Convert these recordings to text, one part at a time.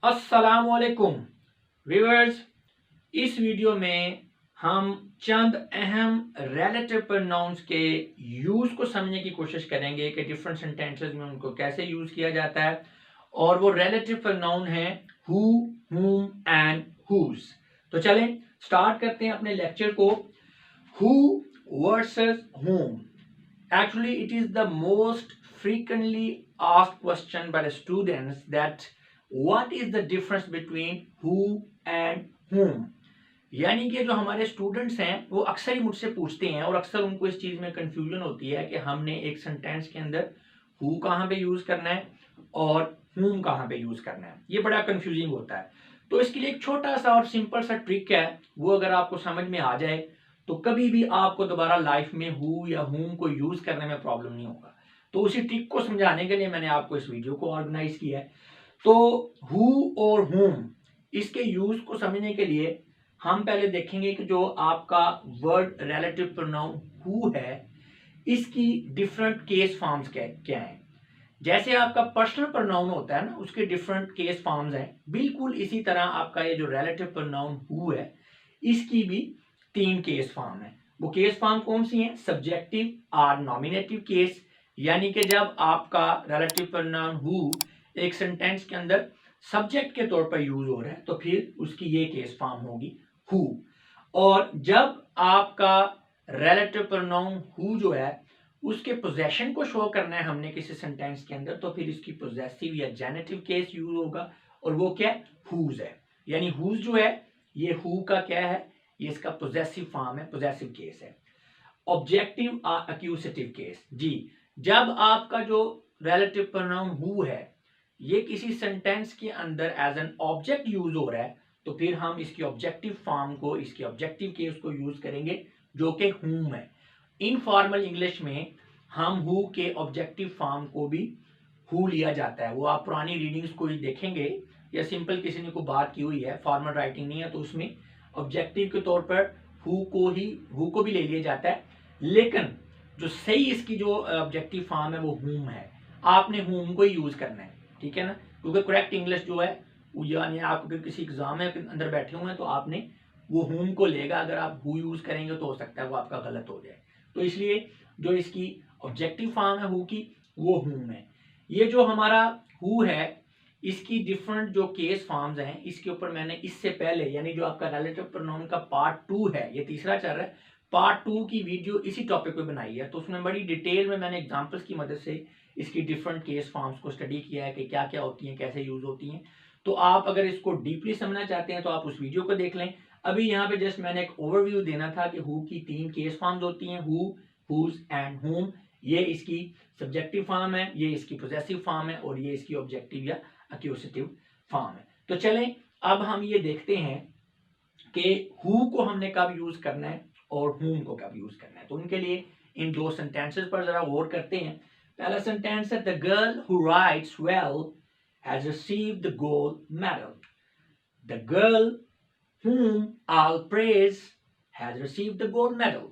अस्सलामुअलैकुम व्यूअर्स, इस वीडियो में हम चंद अहम रिलेटिव प्रोनाउंस के यूज को समझने की कोशिश करेंगे कि डिफरेंट सेंटेंसेस में उनको कैसे यूज किया जाता है। और वो रिलेटिव प्रोनाउन है हु, हुम एंड हुज। तो चलें स्टार्ट करते हैं अपने लेक्चर को। हु वर्सेस हुम। Actually, it is the most frequently asked question by the students that what is the difference between who and whom। यानी कि जो हमारे स्टूडेंट्स हैं वो अक्सर ही मुझसे पूछते हैं और अक्सर उनको इस चीज में कंफ्यूजन होती है कि हमने एक सेंटेंस के अंदर हु कहाँ पे यूज करना है और whom कहाँ पे यूज करना है। ये बड़ा कंफ्यूजिंग होता है। तो इसके लिए एक छोटा सा और सिंपल सा ट्रिक है, वो अगर आपको समझ में आ जाए तो कभी भी आपको दोबारा लाइफ में हु या हुम को यूज करने में प्रॉब्लम नहीं होगा। तो उसी ट्रिक को समझाने के लिए मैंने आपको इस वीडियो को ऑर्गेनाइज किया है। तो हु और हुम, इसके यूज को समझने के लिए हम पहले देखेंगे कि जो आपका वर्ड रिलेटिव प्रोनाउन हु है इसकी डिफरेंट केस फॉर्म्स क्या हैं। जैसे आपका पर्सनल प्रोनाउन होता है ना, उसके डिफरेंट केस फॉर्म्स हैं, बिल्कुल इसी तरह आपका ये जो रिलेटिव प्रोनाउन हु है इसकी भी 3 केस फॉर्म है। वो केस फॉर्म कौन सी हैं? सब्जेक्टिव और नॉमिनेटिव केस, यानी कि जब आपका रिलेटिव प्रोनाउन हु एक सेंटेंस के अंदर सब्जेक्ट के तौर पर यूज हो रहा है तो फिर उसकी ये केस फॉर्म होगी हु। और जब आपका रिलेटिव प्रोनाउन हु जो है उसके पोजेशन को शो करना है हमने किसी सेंटेंस के अंदर, तो फिर इसकी पोजेसिव या जेनेटिव केस यूज होगा और वो क्या है? हुज है। यानी हुज जो है ये हु का क्या है? ये इसका पोजेसिव फॉर्म है, पोजेसिव केस है। ऑब्जेक्टिव एक्यूजेटिव केस जी, जब आपका जो रिलेटिव प्रोनाउन हु है ये किसी सेंटेंस के अंदर एज एन ऑब्जेक्ट यूज हो रहा है तो फिर हम इसकी ऑब्जेक्टिव फॉर्म को, इसकी ऑब्जेक्टिव केस को यूज करेंगे जो कि हुम है। इनफॉर्मल इंग्लिश में हम हु के ऑब्जेक्टिव फॉर्म को भी हु लिया जाता है। वो आप पुरानी रीडिंग्स को ही देखेंगे या सिंपल किसी ने को बात की हुई है, फॉर्मल राइटिंग नहीं है, तो उसमें ऑब्जेक्टिव के तौर पर हु को भी ले लिया जाता है। लेकिन जो सही इसकी जो ऑब्जेक्टिव फॉर्म है वो हुम है। आपने हुम को ही यूज करना है, ठीक है ना, क्योंकि करेक्ट इंग्लिश जो है यानी आप अगर किसी एग्जाम में अंदर बैठे हुए हैं तो आपने वो हुम को लेगा। अगर आप हु यूज करेंगे तो हो सकता है वो आपका गलत हो जाए। तो इसलिए जो इसकी ऑब्जेक्टिव फॉर्म है हु की वो हुम है। ये जो हमारा हु है इसकी डिफरेंट जो केस फॉर्म्स हैं इसके ऊपर मैंने इससे पहले, यानी जो आपका रिलेटिव प्रोनाउन का पार्ट 2 है, ये तीसरा चल रहा है, पार्ट 2 की वीडियो इसी टॉपिक पे बनाई है। तो उसमें बड़ी डिटेल में मैंने एग्जांपल्स की मदद से इसकी डिफरेंट केस फॉर्म्स को स्टडी किया है कि क्या क्या होती हैं, कैसे यूज होती हैं। तो आप अगर इसको डीपली समझना चाहते हैं तो आप उस वीडियो को देख लें। अभी यहाँ पे जस्ट मैंने एक ओवरव्यू देना था कि हु की 3 केस फॉर्म्स होती हैं, हु, हुज एंड हुम। ये इसकी सब्जेक्टिव फॉर्म है, ये इसकी पोजेसिव फॉर्म है और ये इसकी ऑब्जेक्टिव या एक्यूजेटिव फॉर्म है। तो चलें अब हम ये देखते हैं कि हु को हमने कब यूज करना है और हुम को कब यूज करना है। तो उनके लिए इन 2 सेंटेंसेस पर जरा गौर करते हैं। पहला सेंटेंस है the girl who rights well has received the gold medal. The girl whom all praise has received the gold medal।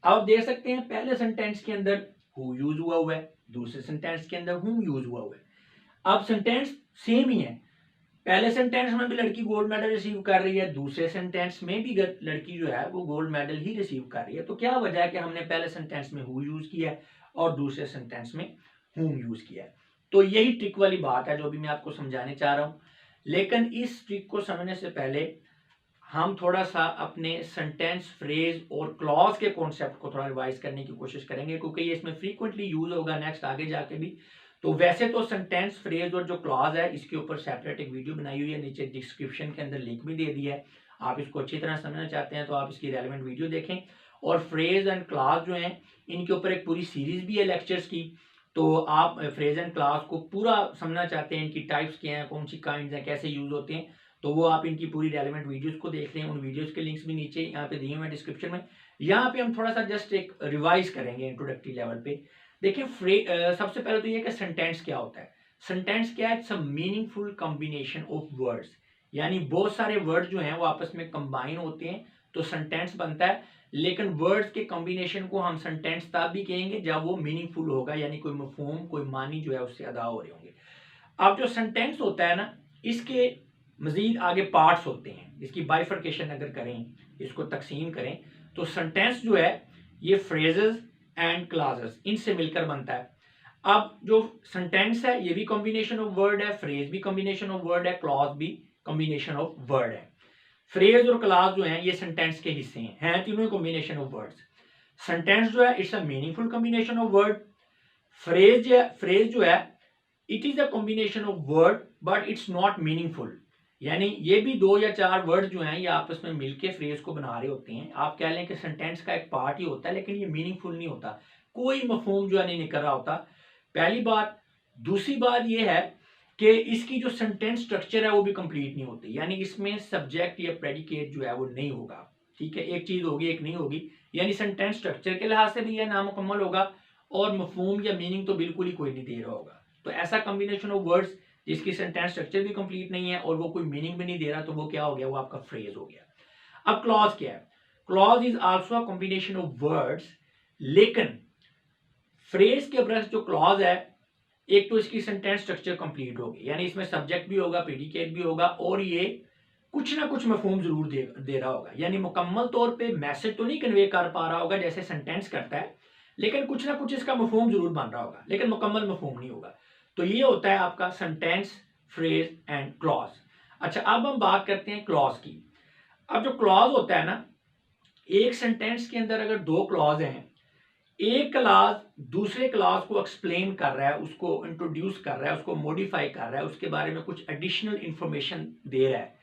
अब देख सकते हैं पहले सेंटेंस के अंदर who यूज हुआ है, दूसरे सेंटेंस के अंदर whom यूज हुआ है। अब सेंटेंस सेम ही है, पहले सेंटेंस में भी लड़की गोल्ड मेडल रिसीव कर रही है, दूसरे सेंटेंस में भी लड़की जो है वो गोल्ड मेडल ही रिसीव कर रही है। तो क्या वजह है कि हमने पहले सेंटेंस में who यूज किया है और दूसरे सेंटेंस में whom यूज किया है। तो यही ट्रिक वाली बात है जो भी मैं आपको समझाने चाह रहा हूं। लेकिन इस ट्रिक को समझने से पहले हम थोड़ा सा अपने सेंटेंस, फ्रेज और क्लॉज के कॉन्सेप्ट को थोड़ा रिवाइज करने की कोशिश करेंगे, क्योंकि ये इसमें फ्रीक्वेंटली यूज होगा नेक्स्ट आगे जाके भी। तो वैसे तो सेंटेंस, फ्रेज और जो क्लॉज है इसके ऊपर सेपरेट एक वीडियो बनाई हुई है, नीचे डिस्क्रिप्शन के अंदर लिंक भी दे दिया है। आप इसको अच्छी तरह समझना चाहते हैं तो आप इसकी रेलिवेंट वीडियो देखें। और फ्रेज एंड क्लॉज जो है इनके ऊपर एक पूरी सीरीज भी है लेक्चर्स की। तो आप फ्रेज एंड क्लॉज को पूरा समझना चाहते हैं, इनकी टाइप्स क्या हैं, कौन सी काइंड्स हैं, कैसे यूज होते हैं, तो वो आप इनकी पूरी रेलेवेंट वीडियोस को देख लें। उन वीडियोस के लिंक्स भी नीचे यहाँ पे दिए हुए हैं डिस्क्रिप्शन में। यहाँ पे हम थोड़ा सा जस्ट एक रिवाइज करेंगे इंट्रोडक्टरी लेवल पे। देखिए सबसे पहले तो ये कि सेंटेंस क्या होता है। सेंटेंस क्या है? It's a meaningful combination of words, यानी बहुत सारे वर्ड जो हैं वो आपस में कंबाइन होते हैं तो सेंटेंस बनता है। लेकिन वर्ड्स के कॉम्बिनेशन को हम सेंटेंस तब भी कहेंगे जब वो मीनिंगफुल होगा, यानी कोई मानी जो है उससे अदा हो रहे होंगे। अब जो सेंटेंस होता है ना, इसके मजीद आगे पार्ट्स होते हैं। इसकी बाइफर्केशन अगर करें, इसको तकसीम करें, तो सेंटेंस जो है ये फ्रेजेस एंड क्लॉजेस इनसे मिलकर बनता है। अब जो सेंटेंस है ये भी कॉम्बिनेशन ऑफ वर्ड है, फ्रेज भी कॉम्बिनेशन ऑफ वर्ड है, क्लॉज भी कॉम्बिनेशन ऑफ वर्ड है। फ्रेज और क्लॉज जो है ये सेंटेंस के हिस्से हैं तीनों कॉम्बिनेशन ऑफ वर्ड्स। सेंटेंस जो है it's a meaningful combination of word. Phrase जो है it is a combination of word but it's not meaningful. यानी ये भी 2 या 4 वर्ड जो हैं ये आपस में मिलके फ्रेज को बना रहे होते हैं। आप कह लें कि सेंटेंस का एक पार्ट ही होता है, लेकिन ये मीनिंगफुल नहीं होता, कोई मफहूम जो है नहीं निकल रहा होता। पहली बात। दूसरी बात ये है कि इसकी जो सेंटेंस स्ट्रक्चर है वो भी कंप्लीट नहीं होती, यानी इसमें सब्जेक्ट या प्रेडिकेट जो है वो नहीं होगा। ठीक है, एक चीज होगी एक नहीं होगी, यानी सेंटेंस स्ट्रक्चर के लिहाज से भी यह नामुकम्मल होगा और मफहूम या मीनिंग तो बिल्कुल ही कोई नहीं दे रहा होगा। तो ऐसा कॉम्बिनेशन ऑफ वर्ड्स जिसकी सेंटेंस स्ट्रक्चर भी कंप्लीट नहीं है और वो कोई मीनिंग भी नहीं दे रहा, तो वो क्या हो गया, वो आपका फ्रेज हो गया। अब क्लॉज क्या है? Clause is also a combination of words, लेकिन फ्रेज के ब्रश जो क्लॉज है, एक तो इसकी सेंटेंस स्ट्रक्चर कंप्लीट होगी, यानी इसमें सब्जेक्ट भी होगा, प्रेडिकेट भी होगा, और ये कुछ ना कुछ मफहूम जरूर दे रहा होगा। यानी मुकम्मल तौर पे मैसेज तो नहीं कन्वे कर पा रहा होगा जैसे सेंटेंस करता है, लेकिन कुछ ना कुछ इसका मफहूम जरूर बन रहा होगा, लेकिन मुकम्मल मफहूम नहीं होगा। तो ये होता है आपका सेंटेंस, फ्रेज एंड क्लॉज। अच्छा, अब हम बात करते हैं क्लॉज की। अब जो क्लॉज होता है ना, एक सेंटेंस के अंदर अगर 2 क्लॉज हैं, एक क्लॉज दूसरे क्लॉज को एक्सप्लेन कर रहा है, उसको इंट्रोड्यूस कर रहा है, उसको मॉडिफाई कर रहा है, उसके बारे में कुछ एडिशनल इंफॉर्मेशन दे रहा है,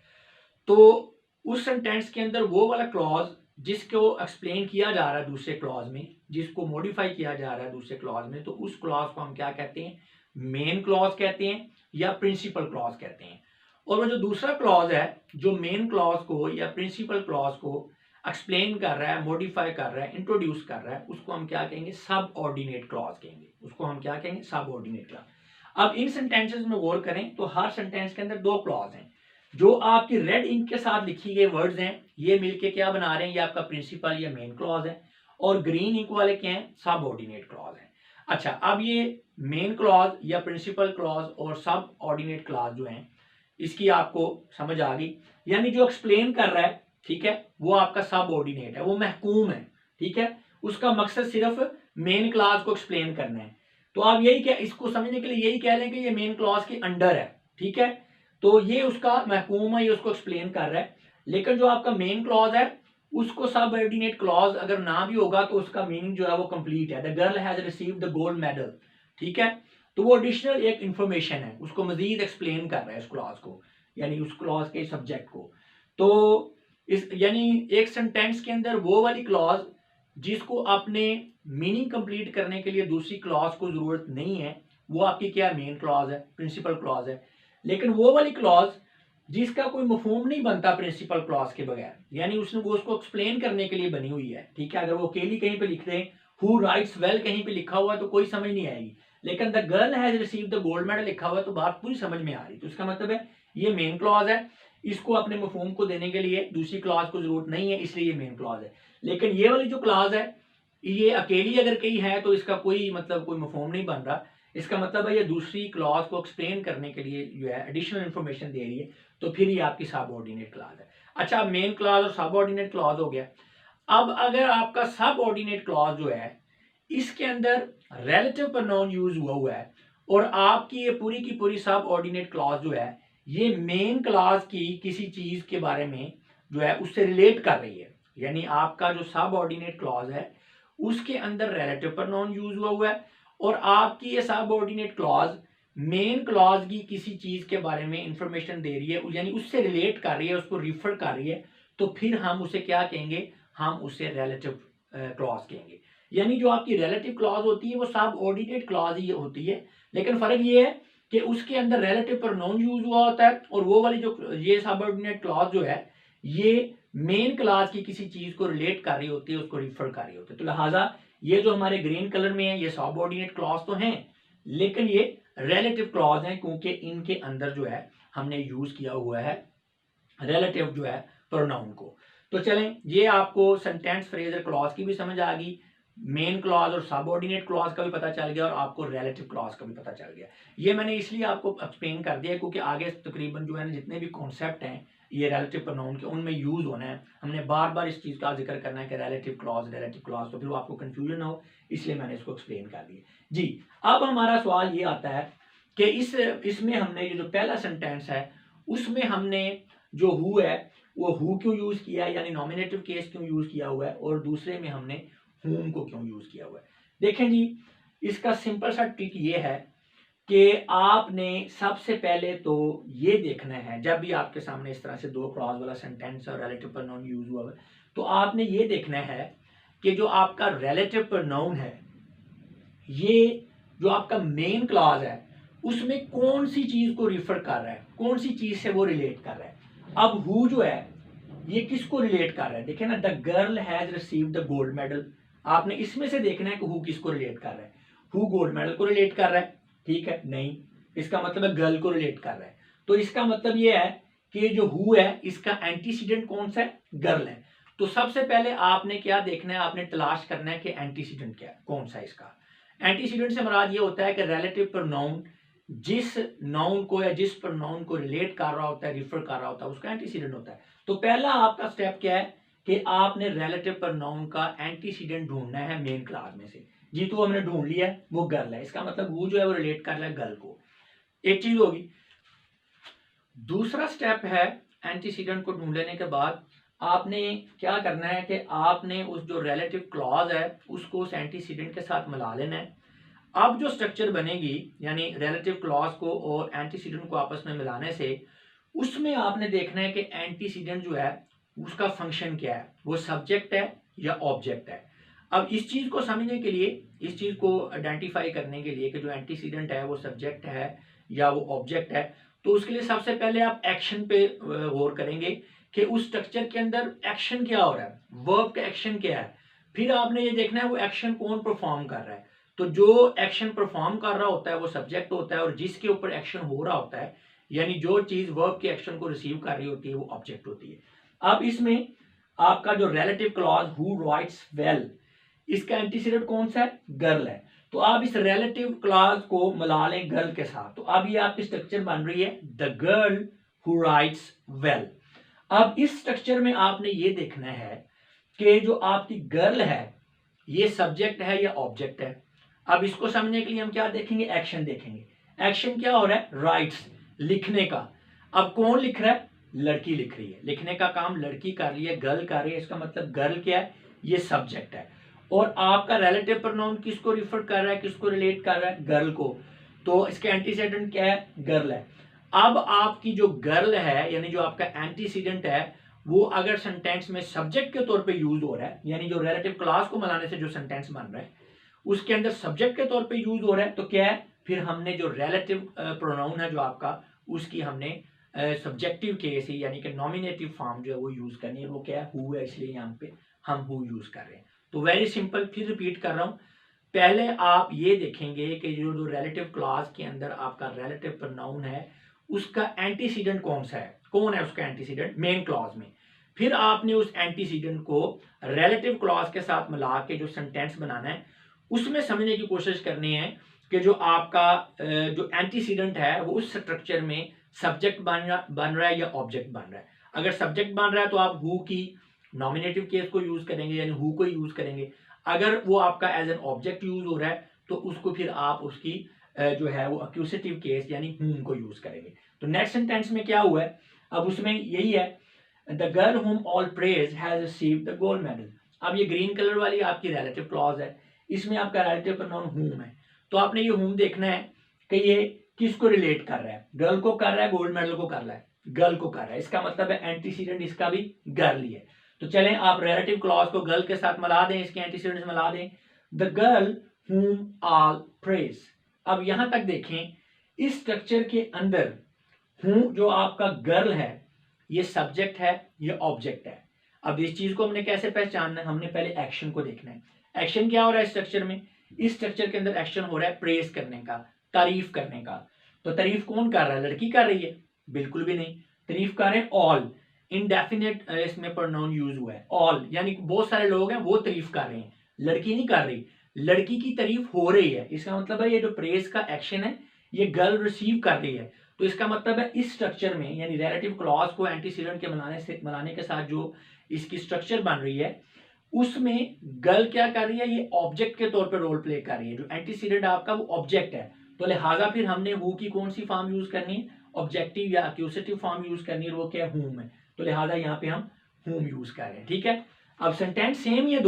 तो उस सेंटेंस के अंदर वो वाला क्लॉज जिसको एक्सप्लेन किया जा रहा है दूसरे क्लॉज में, जिसको मॉडिफाई किया जा रहा है दूसरे क्लॉज में, तो उस क्लॉज को हम क्या कहते हैं? मेन क्लॉज कहते हैं या प्रिंसिपल क्लॉज कहते हैं। और वो जो दूसरा क्लॉज है जो मेन क्लॉज को या प्रिंसिपल क्लॉज को एक्सप्लेन कर रहा है, मॉडिफाई कर रहा है, इंट्रोड्यूस कर रहा है, उसको हम क्या कहेंगे? सब ऑर्डिनेट क्लॉज कहेंगे। उसको हम क्या कहेंगे? सब ऑर्डिनेट क्लॉज। अब इन सेंटेंसेस में गौर करें तो हर सेंटेंस के अंदर 2 क्लॉज हैं। जो आपकी रेड इंक के साथ लिखी गई वर्ड्स हैं, ये मिलके क्या बना रहे हैं? ये आपका प्रिंसिपल या मेन क्लॉज है। और ग्रीन इंक वाले क्या हैं? सब ऑर्डिनेट क्लॉज है। अच्छा, अब ये मेन क्लॉज या प्रिंसिपल क्लॉज और सब ऑर्डिनेट क्लॉज जो हैं, इसकी आपको समझ आ गई। यानी जो एक्सप्लेन कर रहा है, ठीक है, वो आपका सब ऑर्डिनेट है, वो महकूम है। ठीक है, उसका मकसद सिर्फ मेन क्लॉज को एक्सप्लेन करना है। तो आप यही क्या, इसको समझने के लिए यही कह लें कि ये मेन क्लॉज के अंडर है। ठीक है, तो ये उसका महकूम है, ये उसको एक्सप्लेन कर रहा है। लेकिन जो आपका मेन क्लॉज है उसको सब ऑर्डिनेट क्लॉज अगर ना भी होगा तो उसका मीनिंग जो है वो कंप्लीट है। The girl has received the gold medal. ठीक है, तो वो एडिशनल एक इंफॉर्मेशन है, उसको मजीद एक्सप्लेन कर रहा है उस क्लॉज को, यानी उस क्लॉज के सब्जेक्ट को। तो इस यानी एक सेंटेंस के अंदर वो वाली क्लॉज जिसको अपने मीनिंग कंप्लीट करने के लिए दूसरी क्लॉज को जरूरत नहीं है, वो आपकी क्या? मेन क्लॉज है, प्रिंसिपल क्लॉज है। लेकिन वो वाली क्लॉज जिसका कोई मफहूम नहीं बनता प्रिंसिपल क्लॉज के बगैर, यानी उसने वो उसको एक्सप्लेन करने के लिए बनी हुई है। ठीक है, अगर वो अकेली कहीं पे लिख दें, हु राइट्स वेल कहीं पे लिखा हुआ है तो कोई समझ नहीं आएगी, लेकिन the girl has received the gold medal लिखा हुआ है तो बात पूरी समझ में आ रही। तो इसका मतलब है ये मेन क्लॉज है, इसको अपने मफहूम को देने के लिए दूसरी क्लॉज को जरूरत नहीं है, इसलिए ये मेन क्लॉज है। लेकिन ये वाली जो क्लॉज है ये अकेली अगर कहीं है तो इसका कोई मतलब कोई मफहूम नहीं बन रहा। इसका मतलब है ये दूसरी क्लॉज को एक्सप्लेन करने के लिए जो है एडिशनल इंफॉर्मेशन दे रही है, तो फिर ये आपकी सबऑर्डिनेट क्लॉज है। अच्छा, मेन क्लॉज और सबऑर्डिनेट क्लॉज हो गया। अब अगर आपका सबऑर्डिनेट क्लॉज जो है इसके अंदर रिलेटिव प्रोनाउन यूज हुआ है और आपकी ये पूरी की पूरी सबऑर्डिनेट क्लॉज जो है ये मेन क्लॉज की किसी चीज के बारे में जो है उससे रिलेट कर रही है, यानी आपका जो सबऑर्डिनेट क्लॉज है उसके अंदर रिलेटिव प्रोनाउन यूज हुआ है और आपकी ये सबऑर्डिनेट क्लॉज मेन क्लॉज की किसी चीज के बारे में इंफॉर्मेशन दे रही है, यानी उससे रिलेट कर रही है, उसको रिफर कर रही है, तो फिर हम उसे क्या कहेंगे? हम उसे रिलेटिव क्लॉज कहेंगे। यानी जो आपकी रिलेटिव क्लॉज होती है वो सबऑर्डिनेट क्लॉज ही होती है, लेकिन फर्क ये है कि उसके अंदर रिलेटिव प्रोनाउन यूज हुआ होता है और वो वाली जो ये सबऑर्डिनेट क्लॉज जो है ये मेन क्लॉज की किसी चीज को रिलेट कर रही होती है, उसको रिफर कर रही होती है। तो लिहाजा ये जो हमारे ग्रीन कलर में है ये सबऑर्डिनेट क्लॉज तो हैं, लेकिन ये रिलेटिव क्लॉज हैं क्योंकि इनके अंदर जो है हमने यूज किया हुआ है रिलेटिव जो है प्रोनाउन को। तो चलें, ये आपको सेंटेंस, फ्रेज और क्लॉज की भी समझ आ गई, मेन क्लॉज और सबऑर्डिनेट क्लॉज का भी पता चल गया और आपको रिलेटिव क्लॉज का भी पता चल गया। ये मैंने इसलिए आपको एक्सप्लेन कर दिया क्योंकि आगे तकरीबन जो है ना जितने भी कॉन्सेप्ट हैं ये रिलेटिव प्रोनाउन के उनमें यूज होना है। हमने बार बार इस चीज़ का जिक्र करना है कि रिलेटिव क्लॉज, तो फिर वो आपको कंफ्यूजन ना हो, इसलिए मैंने इसको एक्सप्लेन कर दिया जी। अब हमारा सवाल ये आता है कि इसमें हमने ये जो पहला सेंटेंस है उसमें हमने जो हु है वो हु क्यों यूज किया है, यानी नॉमिनेटिव केस क्यों यूज किया हुआ है, और दूसरे में हमने whom को क्यों यूज किया हुआ है। देखें जी, इसका सिंपल सा ट्रिक ये है कि आपने सबसे पहले तो ये देखना है, जब भी आपके सामने इस तरह से दो क्लॉज वाला सेंटेंस और रिलेटिव प्रोनाउन यूज हुआ है तो आपने ये देखना है कि जो आपका रिलेटिव प्रोनाउन है ये जो आपका मेन क्लॉज है उसमें कौन सी चीज को रिफर कर रहा है, कौन सी चीज से वो रिलेट कर रहा है। अब हु जो है ये किसको रिलेट कर रहा है, देखिए ना, the girl has received the gold medal. आपने इसमें से देखना है कि हु किसको रिलेट कर रहा है। हु गोल्ड मेडल को रिलेट कर रहा है, ठीक है, नहीं, इसका मतलब है गर्ल को रिलेट कर रहा है। तो इसका मतलब ये है कि जो हु है इसका एंटीसीडेंट कौन सा है, गर्ल है। तो सबसे पहले आपने क्या देखना है, आपने तलाश करना है कि एंटीसीडेंट क्या है, कौन सा है इसका। एंटीसीडेंट से मुराद ये होता है कि रिलेटिव प्रोनाउन जिस नाउन को या जिस प्रोनाउन को रिलेट कर रहा होता है, रिफर कर रहा होता है, उसका एंटीसीडेंट होता है। तो पहला आपका स्टेप क्या है कि आपने रिलेटिव प्रोनाउन का एंटीसीडेंट ढूंढना है मेन क्लॉज में से। जी तो हमने ढूंढ लिया है, वो गर्ल है, इसका मतलब वो जो है वो रिलेट कर रहा है गर्ल को, एक चीज होगी। दूसरा स्टेप है एंटीसीडेंट को ढूंढ लेने के बाद आपने क्या करना है कि आपने उस जो रिलेटिव क्लॉज है उसको उस एंटीसीडेंट के साथ मिला लेना है। अब जो स्ट्रक्चर बनेगी यानी रिलेटिव क्लॉज को और एंटीसीडेंट को आपस में मिलाने से उसमें आपने देखना है कि एंटीसीडेंट जो है उसका फंक्शन क्या है, वो सब्जेक्ट है या ऑब्जेक्ट है। अब इस चीज को समझने के लिए, इस चीज को आइडेंटिफाई करने के लिए कि जो एंटीसीडेंट है वो सब्जेक्ट है या वो ऑब्जेक्ट है, तो उसके लिए सबसे पहले आप एक्शन पे गौर करेंगे कि उस स्ट्रक्चर के अंदर एक्शन क्या हो रहा है, वर्ब का एक्शन क्या है। फिर आपने ये देखना है वो एक्शन कौन परफॉर्म कर रहा है। तो जो एक्शन परफॉर्म कर रहा होता है वो सब्जेक्ट होता है और जिसके ऊपर एक्शन हो रहा होता है यानी जो चीज वर्ब के एक्शन को रिसीव कर रही होती है वो ऑब्जेक्ट होती है। अब इसमें आपका जो relative clause who rights well, इसका एंटीसीडेंट कौन सा है, गर्ल है। तो आप इस रिलेटिव क्लॉज को मिला लें गर्ल के साथ, तो अब ये आपकी स्ट्रक्चर बन रही है the girl who rights well. अब इस स्ट्रक्चर में आपने ये देखना है कि जो आपकी गर्ल है ये सब्जेक्ट है या ऑब्जेक्ट है। अब इसको समझने के लिए हम क्या देखेंगे, एक्शन देखेंगे। एक्शन क्या हो रहा है, राइट्स, लिखने का। अब कौन लिख रहा है, लड़की लिख रही है, लिखने का काम लड़की कर रही है, गर्ल कर रही है, इसका मतलब गर्ल क्या है, ये सब्जेक्ट है। और आपका रिलेटिव प्रोनाउन किसको रिफर कर रहा है, किसको रिलेट कर रहा है, गर्ल को। तो इसका एंटीसीडेंट क्या है, गर्ल है। अब आपकी जो गर्ल है यानी जो आपका एंटीसीडेंट है वो अगर सेंटेंस में सब्जेक्ट के तौर पे यूज हो रहा है, यानी जो रिलेटिव क्लॉज को मिलाने से जो सेंटेंस बन रहा है उसके अंदर सब्जेक्ट के तौर पे यूज हो रहा है, तो क्या है, फिर हमने जो रिलेटिव प्रोनाउन है जो आपका उसकी हमने सब्जेक्टिव केस ही यानी कि नॉमिनेटिव फॉर्म जो है वो यूज करनी है। वो क्या है, हु है, इसलिए यहाँ पे हम हु यूज कर रहे हैं। तो वेरी सिंपल, फिर रिपीट कर रहा हूं। पहले आप ये देखेंगे कि जो रिलेटिव क्लॉज के अंदर आपका रिलेटिव प्रोनाउन है उसका एंटीसीडेंट कौन सा है, कौन है उसका एंटीसीडेंट मेन क्लॉज में। फिर आपने उस एंटीसीडेंट को रिलेटिव क्लॉज के साथ मिला के जो सेंटेंस बनाना है उसमें समझने की कोशिश करनी है कि जो आपका जो एंटीसीडेंट है वो उस स्ट्रक्चर में सब्जेक्ट बन रहा है या ऑब्जेक्ट बन रहा है। अगर सब्जेक्ट बन रहा है तो आप हु की नॉमिनेटिव केस को यूज करेंगे यानी हु को यूज करेंगे। अगर वो आपका एज एन ऑब्जेक्ट यूज हो रहा है तो उसको फिर आप उसकी जो है वो एक्यूसेटिव केस यानी हुम को यूज करेंगे। तो नेक्स्ट सेंटेंस में क्या हुआ है, अब उसमें यही है, द गर्ल हुम all praise has received the gold medal. अब ये ग्रीन कलर वाली आपकी रिलेटिव क्लॉज है, इसमें आपका रिलेटिव प्रोनाउन हुम है। तो आपने ये हुम देखना है कि ये किसको रिलेट कर रहा है, गर्ल को कर रहा है, गोल्ड मेडल को कर रहा है, गर्ल को कर रहा है, इसका मतलब है एंटीसीडेंट इसका भी गर्ल ही है। तो चलें आप रिलेटिव क्लॉज को गर्ल के साथ मिला दें, इसके एंटीसीडेंट मिला दें, द गर्ल हुम ऑल प्रेज। अब यहां तक देखें, इस स्ट्रक्चर के अंदर हूं जो आपका गर्ल है ये सब्जेक्ट है, ये ऑब्जेक्ट है। अब इस चीज को हमने कैसे पहचानना है, हमने पहले एक्शन को देखना है। एक्शन क्या हो रहा है स्ट्रक्चर में, इस स्ट्रक्चर के अंदर एक्शन हो रहा है प्रेज करने का, तारीफ करने का। तो तारीफ कौन कर रहा है, लड़की कर रही है, बिल्कुल भी नहीं, तारीफ कर रहे हैं ऑल, इनडेफिनेट इसमें प्रोनाउन यूज हुआ है ऑल, यानी बहुत सारे लोग हैं वो तारीफ कर रहे हैं। लड़की नहीं कर रही, लड़की की तारीफ हो रही है। इसका मतलब है ये जो प्रेज का एक्शन है ये गर्ल रिसीव कर रही है। तो इसका मतलब है इस स्ट्रक्चर में यानी रिलेटिव क्लॉज को एंटीसीडेंट के बनाने के साथ जो इसकी स्ट्रक्चर बन रही है उसमें गर्ल क्या कर रही है, ये ऑब्जेक्ट के तौर पर रोल प्ले कर रही है। जो एंटीसीडेंट आपका वो ऑब्जेक्ट है, तो लिहाजा फिर हमने हु की कौन सी फॉर्म यूज करनी है, ऑब्जेक्टिव या एक्यूसेटिव फॉर्म यूज करनी है, वो क्या है, हुम है। तो लिहाजा यहाँ पे हम हुम यूज कर रहे हैं। ठीक है, अब सेंटेंस सेम ही है,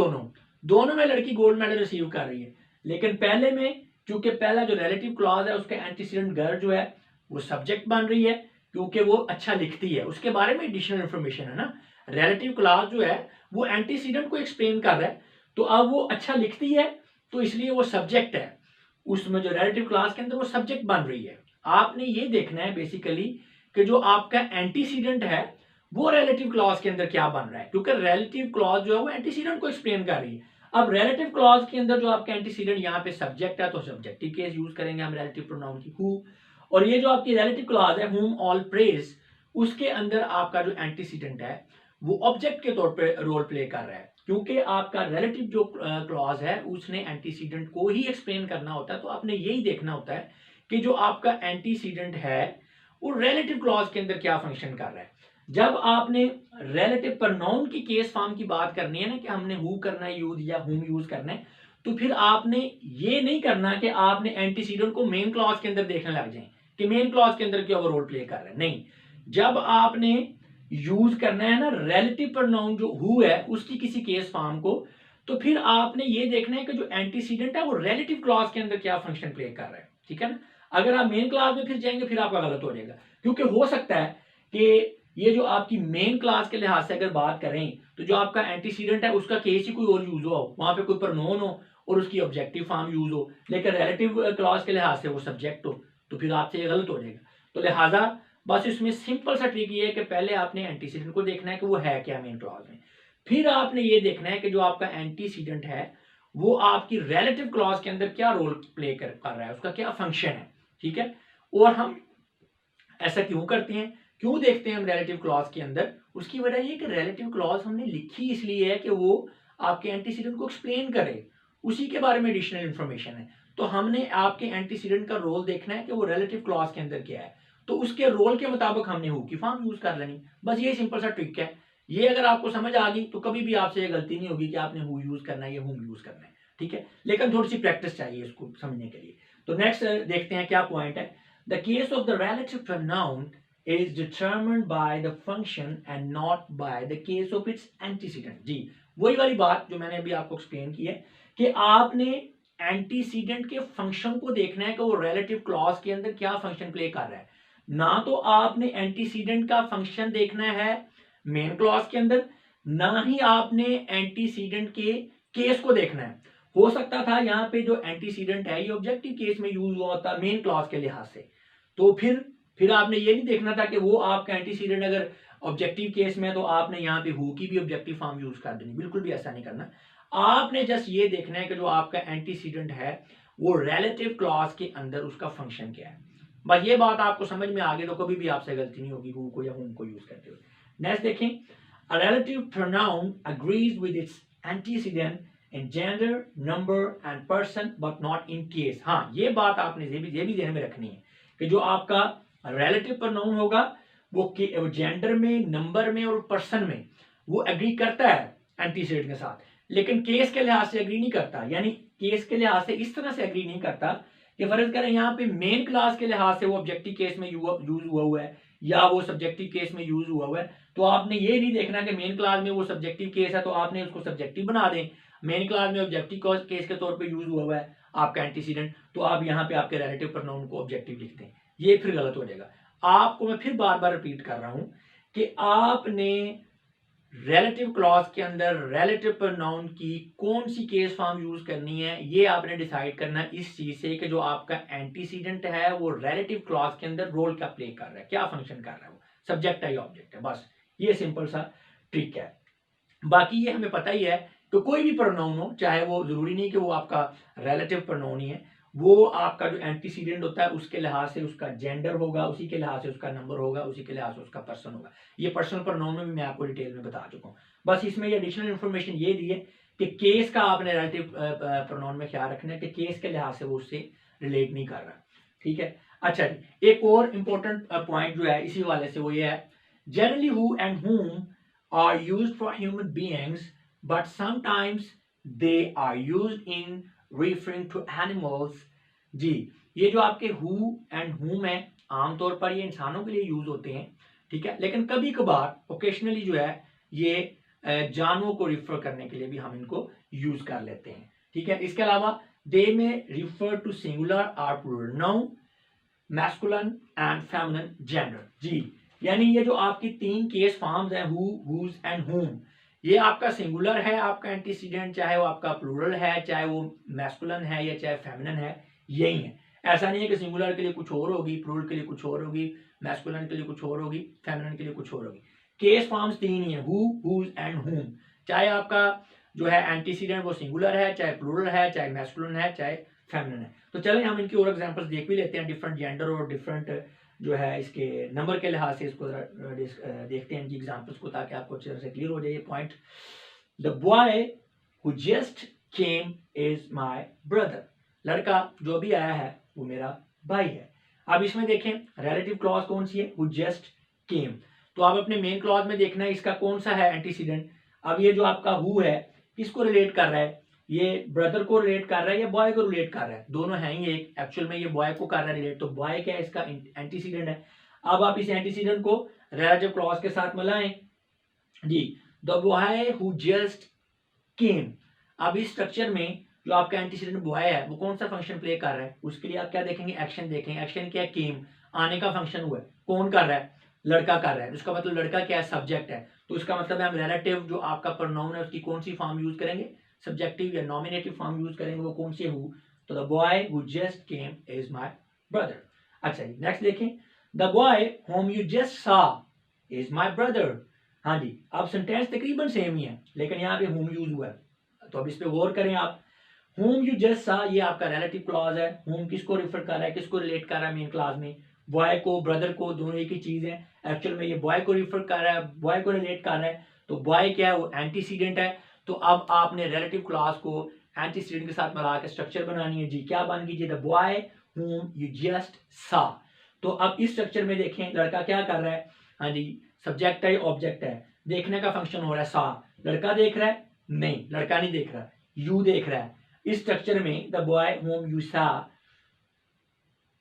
दोनों में लड़की गोल्ड मेडल रिसीव कर रही है, लेकिन पहले में क्योंकि पहला जो रिलेटिव क्लॉज है उसके एंटीसीडेंट गर्ल जो है वो सब्जेक्ट बन रही है क्योंकि वो अच्छा लिखती है, उसके बारे में एडिशनल इंफॉर्मेशन है ना। रिलेटिव क्लॉज जो है वो एंटीसीडेंट को एक्सप्लेन कर रहा है, तो अब वो अच्छा लिखती है तो इसलिए वो सब्जेक्ट है, उसमें जो रिलेटिव क्लॉज के अंदर वो सब्जेक्ट बन रही है। आपने ये देखना है बेसिकली कि जो आपका एंटीसीडेंट है वो रिलेटिव क्लॉज के अंदर क्या बन रहा है, क्योंकि रिलेटिव क्लॉज जो है वो एंटीसीडेंट को एक्सप्लेन कर रही है। अब रिलेटिव क्लॉज के अंदर जो आपका एंटीसीडेंट यहाँ पे सब्जेक्ट है तो सब्जेक्टिव केस यूज करेंगे हम रिलेटिव प्रोनाउन की हु, और ये जो आपकी रिलेटिव क्लॉज है हुम ऑल प्रेज, उसके अंदर आपका जो एंटीसीडेंट है वो ऑब्जेक्ट के तौर पे रोल प्ले कर रहा है, क्योंकि आपका रिलेटिव जो क्लॉज है उसने एंटीसीडेंट को ही एक्सप्लेन करना होता है। तो आपने यही देखना होता है कि जो आपका एंटीसीडेंट है वो रिलेटिव क्लॉज के अंदर क्या फंक्शन कर रहा है। जब आपने रिलेटिव प्रोनाउन की केस फॉर्म की बात करनी है ना कि हमने हु करना है यूज या हुम यूज करना है, तो फिर आपने ये नहीं करना कि आपने एंटीसीडेंट को मेन क्लॉज के अंदर देखने लग जाए कि मेन क्लॉज के अंदर क्या वो रोल प्ले कर रहा है। नहीं, जब आपने यूज करना है ना रिलेटिव प्रोनाउन जो हु है उसकी किसी केस फॉर्म को, तो फिर आपने ये देखना है कि जो एंटीसीडेंट है वो रिलेटिव क्लॉज के अंदर क्या फंक्शन प्ले कर रहा है। ठीक है ना, अगर आप मेन क्लॉज में फिर जाएंगे फिर आपका गलत हो जाएगा, क्योंकि हो सकता है कि ये जो आपकी मेन क्लास के लिहाज से अगर बात करें तो जो आपका एंटीसीडेंट है उसका केस ही कोई और यूज हो, वहां पे कोई प्रोनाउन हो और उसकी ऑब्जेक्टिव फॉर्म यूज हो, लेकिन रिलेटिव क्लॉज के लिहाज से वो सब्जेक्ट हो, तो फिर आपसे ये गलत हो जाएगा। तो लिहाजा बस इसमें सिंपल सा ट्रिक ये है कि पहले आपने एंटीसीडेंट को देखना है कि वो है क्या मेन क्लॉज में, फिर आपने ये देखना है कि जो आपका एंटीसीडेंट है वो आपकी रिलेटिव क्लॉज के अंदर क्या रोल प्ले कर रहा है, उसका क्या फंक्शन है। ठीक है, और हम ऐसा क्यों करते हैं, क्यों देखते हैं हम रिलेटिव क्लॉज के अंदर, उसकी वजह ये कि रिलेटिव क्लॉज हमने लिखी इसलिए है कि वो आपके एंटीसीडेंट को एक्सप्लेन करे, उसी के बारे में एडिशनल इंफॉर्मेशन है। तो हमने आपके एंटीसीडेंट का रोल देखना है कि वो रिलेटिव क्लॉज के अंदर क्या है, तो उसके रोल के मुताबिक हमने हु की फॉर्म यूज कर लेनी। बस ये सिंपल सा ट्रिक है, ये अगर आपको समझ आ गई तो कभी भी आपसे ये गलती नहीं होगी कि आपने हु यूज करना है या हुम यूज करना है। ठीक है, लेकिन थोड़ी सी प्रैक्टिस चाहिए इसको समझने के लिए। तो नेक्स्ट देखते हैं क्या पॉइंट है। The case of the relative pronoun is determined by the function and not by the case of its antecedent। जी, वही वाली बात जो मैंने अभी आपको एक्सप्लेन की है कि आपने एंटीसीडेंट के फंक्शन को देखना है कि वो रिलेटिव क्लॉज के अंदर क्या फंक्शन प्ले कर रहा है, ना तो आपने एंटीसीडेंट का फंक्शन देखना है मेन क्लॉज के अंदर, ना ही आपने एंटीसीडेंट के केस को देखना है। हो सकता था यहाँ पे जो एंटीसीडेंट है ये ऑब्जेक्टिव केस में यूज हुआ होता मेन क्लॉज के लिहाज से, तो फिर आपने ये नहीं देखना था कि वो आपका एंटीसीडेंट अगर ऑब्जेक्टिव केस में तो आपने यहाँ पे हु की भी ऑब्जेक्टिव फॉर्म यूज कर देनी, बिल्कुल भी ऐसा नहीं करना। आपने जस्ट ये देखना है कि जो आपका एंटीसीडेंट है वो रिलेटिव क्लॉज के अंदर उसका फंक्शन क्या है। बस ये बात आपको समझ में आ गई तो कभी भी आपसे गलती नहीं होगी हु को या हुम को यूज करते हुए। नेक्स्ट देखें, a relative pronoun agrees with its antecedent in gender, number and person but not in case। हाँ, ये बात आपने ये भी ध्यान में रखनी है कि जो आपका रिलेटिव प्रोनाउन होगा वो जेंडर में, नंबर में और पर्सन में वो एग्री करता है एंटीसीडेंट के साथ, लेकिन केस के लिहाज से एग्री नहीं करता। यानी केस के लिहाज से इस तरह से एग्री नहीं करता कि फर्ज करें यहाँ पे मेन क्लास के लिहाज से वो ऑब्जेक्टिव केस में यूज हुआ है या वो सब्जेक्टिव केस में यूज हुआ है, तो आपने ये नहीं देखना कि मेन क्लास में वो सब्जेक्टिव केस है तो आपने उसको सब्जेक्टिव बना दें, मेन क्लास में ऑब्जेक्टिव केस के तौर पे यूज हुआ है आपका एंटीसीडेंट, तो आप यहाँ पे आपके रिलेटिव प्रोनाउन को ऑब्जेक्टिव लिखते हैं, ये फिर गलत हो जाएगा। आपको मैं फिर बार बार रिपीट कर रहा हूं कि आपने रिलेटिव क्लॉज के अंदर रिलेटिव प्रोनाउन की कौन सी केस फॉर्म यूज करनी है ये आपने डिसाइड करना है इस चीज से कि जो आपका एंटीसीडेंट है वो रिलेटिव क्लॉज के अंदर रोल क्या प्ले कर रहा है, क्या फंक्शन कर रहा है, वो सब्जेक्ट है या ऑब्जेक्ट है। बस ये सिंपल सा ट्रिक है। बाकी ये हमें पता ही है कि कोई भी प्रोनाउन हो, चाहे वो जरूरी नहीं कि वो आपका रिलेटिव प्रोनाउन ही है, वो आपका जो एंटीसीडेंट होता है उसके लिहाज से उसका जेंडर होगा, उसी के लिहाज से उसका नंबर होगा, उसी के लिहाज से उसका पर्सन होगा। ये पर्सनल प्रोनाउन में भी मैं आपको डिटेल में बता चुका हूँ। बस इसमें ये एडिशनल इन्फॉर्मेशन ये दी है कि केस का आपने रिलेटिव प्रोनाउन में ख्याल रखना है कि केस के लिहाज से वो उससे रिलेट नहीं कर रहा, ठीक है। अच्छा जी, एक और इंपॉर्टेंट पॉइंट जो है इसी वाले से वो ये है, generally who and whom are used for human beings but sometimes they are used in referring to animals. जी, ये जो आपके हु एंड हुम है आमतौर पर ये इंसानों के लिए यूज होते हैं, ठीक है, लेकिन कभी कभार ओकेशनली जो है ये जानवरों को रिफर करने के लिए भी हम इनको यूज कर लेते हैं, ठीक है। इसके अलावा they may refer to singular or plural noun, masculine and feminine gender. जी, यानी ये जो आपकी तीन केस फॉर्म्स हैं हु, हुज एंड हुम, ये आपका सिंगुलर है, आपका एंटीसीडेंट, चाहे वो आपका प्लूरल है, चाहे वो मैस्कुलिन है या चाहे फेमिनिन है, यही है। ऐसा नहीं है कि सिंगुलर के लिए कुछ और होगी, प्लूरल के लिए कुछ और होगी, मैस्कुलिन के लिए कुछ और होगी, फेमिनिन के लिए कुछ और होगी। केस फॉर्म्स तीन ही है, हु, हुज एंड हुम। चाहे आपका जो है एंटीसीडेंट वो सिंगुलर है, चाहे प्लूरल है, चाहे मैस्कुलिन है, चाहे फेमिनिन है। तो चलें हम इनकी और एग्जांपल्स देख भी लेते हैं, डिफरेंट जेंडर और डिफरेंट जो है इसके नंबर के लिहाज से इसको देखते हैं इनकी एग्जांपल्स को, ताकि आपको अच्छे से क्लियर हो जाए ये point. The boy who just came is my brother. लड़का जो भी आया है वो मेरा भाई है। अब इसमें देखें रिलेटिव क्लॉज कौन सी है, हु जस्ट केम। तो आप अपने मेन क्लॉज में देखना है इसका कौन सा है एंटीसीडेंट। अब ये जो आपका हु है किसको रिलेट कर रहा है, ये ब्रदर को रिलेट कर रहा है या बॉय को रिलेट कर रहा है, दोनों हैं ही एक, एक्चुअल में ये बॉय को कर रहा है रिलेट, तो बॉय क्या है इसका एंटीसीडेंट है। अब आप इस एंटीसीडेंट को रिलेटिव क्लॉज के साथ मिलाएं। जी, the boy who just came. अब इस स्ट्रक्चर में जो आपका एंटीसीडेंट बॉय है वो कौन सा फंक्शन प्ले कर रहा है, उसके लिए आप क्या देखेंगे, एक्शन देखेंगे। एक्शन क्या है, केम, आने का फंक्शन हुआ है, कौन कर रहा है, लड़का कर रहा है, उसका मतलब लड़का क्या है, सब्जेक्ट है। तो इसका मतलब है हम रिलेटिव जो आपका प्रोनाउन है उसकी कौन सी फॉर्म यूज करेंगे, सब्जेक्टिव या नॉमिनेटिव फॉर्म यूज करेंगे, वो कौन सी है, हु। तो the boy who just came is my brother. अच्छा जी, नेक्स्ट देखें, the boy whom you just सा इज माय ब्रदर। हाँ जी, अब सेंटेंस तकरीबन सेम ही है लेकिन यहाँ पे होम यूज हुआ है, तो अब इस पे गौर करें आप। होम यू जस्ट सा ये आपका रिलेटिव क्लॉज है, होम किसको रिफर कर रहा है, किसको रिलेट कर रहा है मेन क्लॉज में, बॉय को, ब्रदर को, दोनों एक ही चीज है। एक्चुअल में ये बॉय को रिफर कर रहा है, बॉय को रिलेट कर रहा है, तो बॉय क्या है, वो एंटीसीडेंट है। तो अब आपने रिलेटिव क्लॉज को एंटीसीडेंट के साथ मिला के स्ट्रक्चर बनानी है। जी, क्या बन गई जी, the boy whom you just saw. तो अब इस स्ट्रक्चर में देखें लड़का क्या कर रहा है, हाँ जी, सब्जेक्ट है ऑब्जेक्ट है, देखने का फंक्शन हो रहा है सा। लड़का देख रहा है, नहीं लड़का नहीं देख रहा, यू देख रहा है। इस स्ट्रक्चर में द बॉय होम यू सा,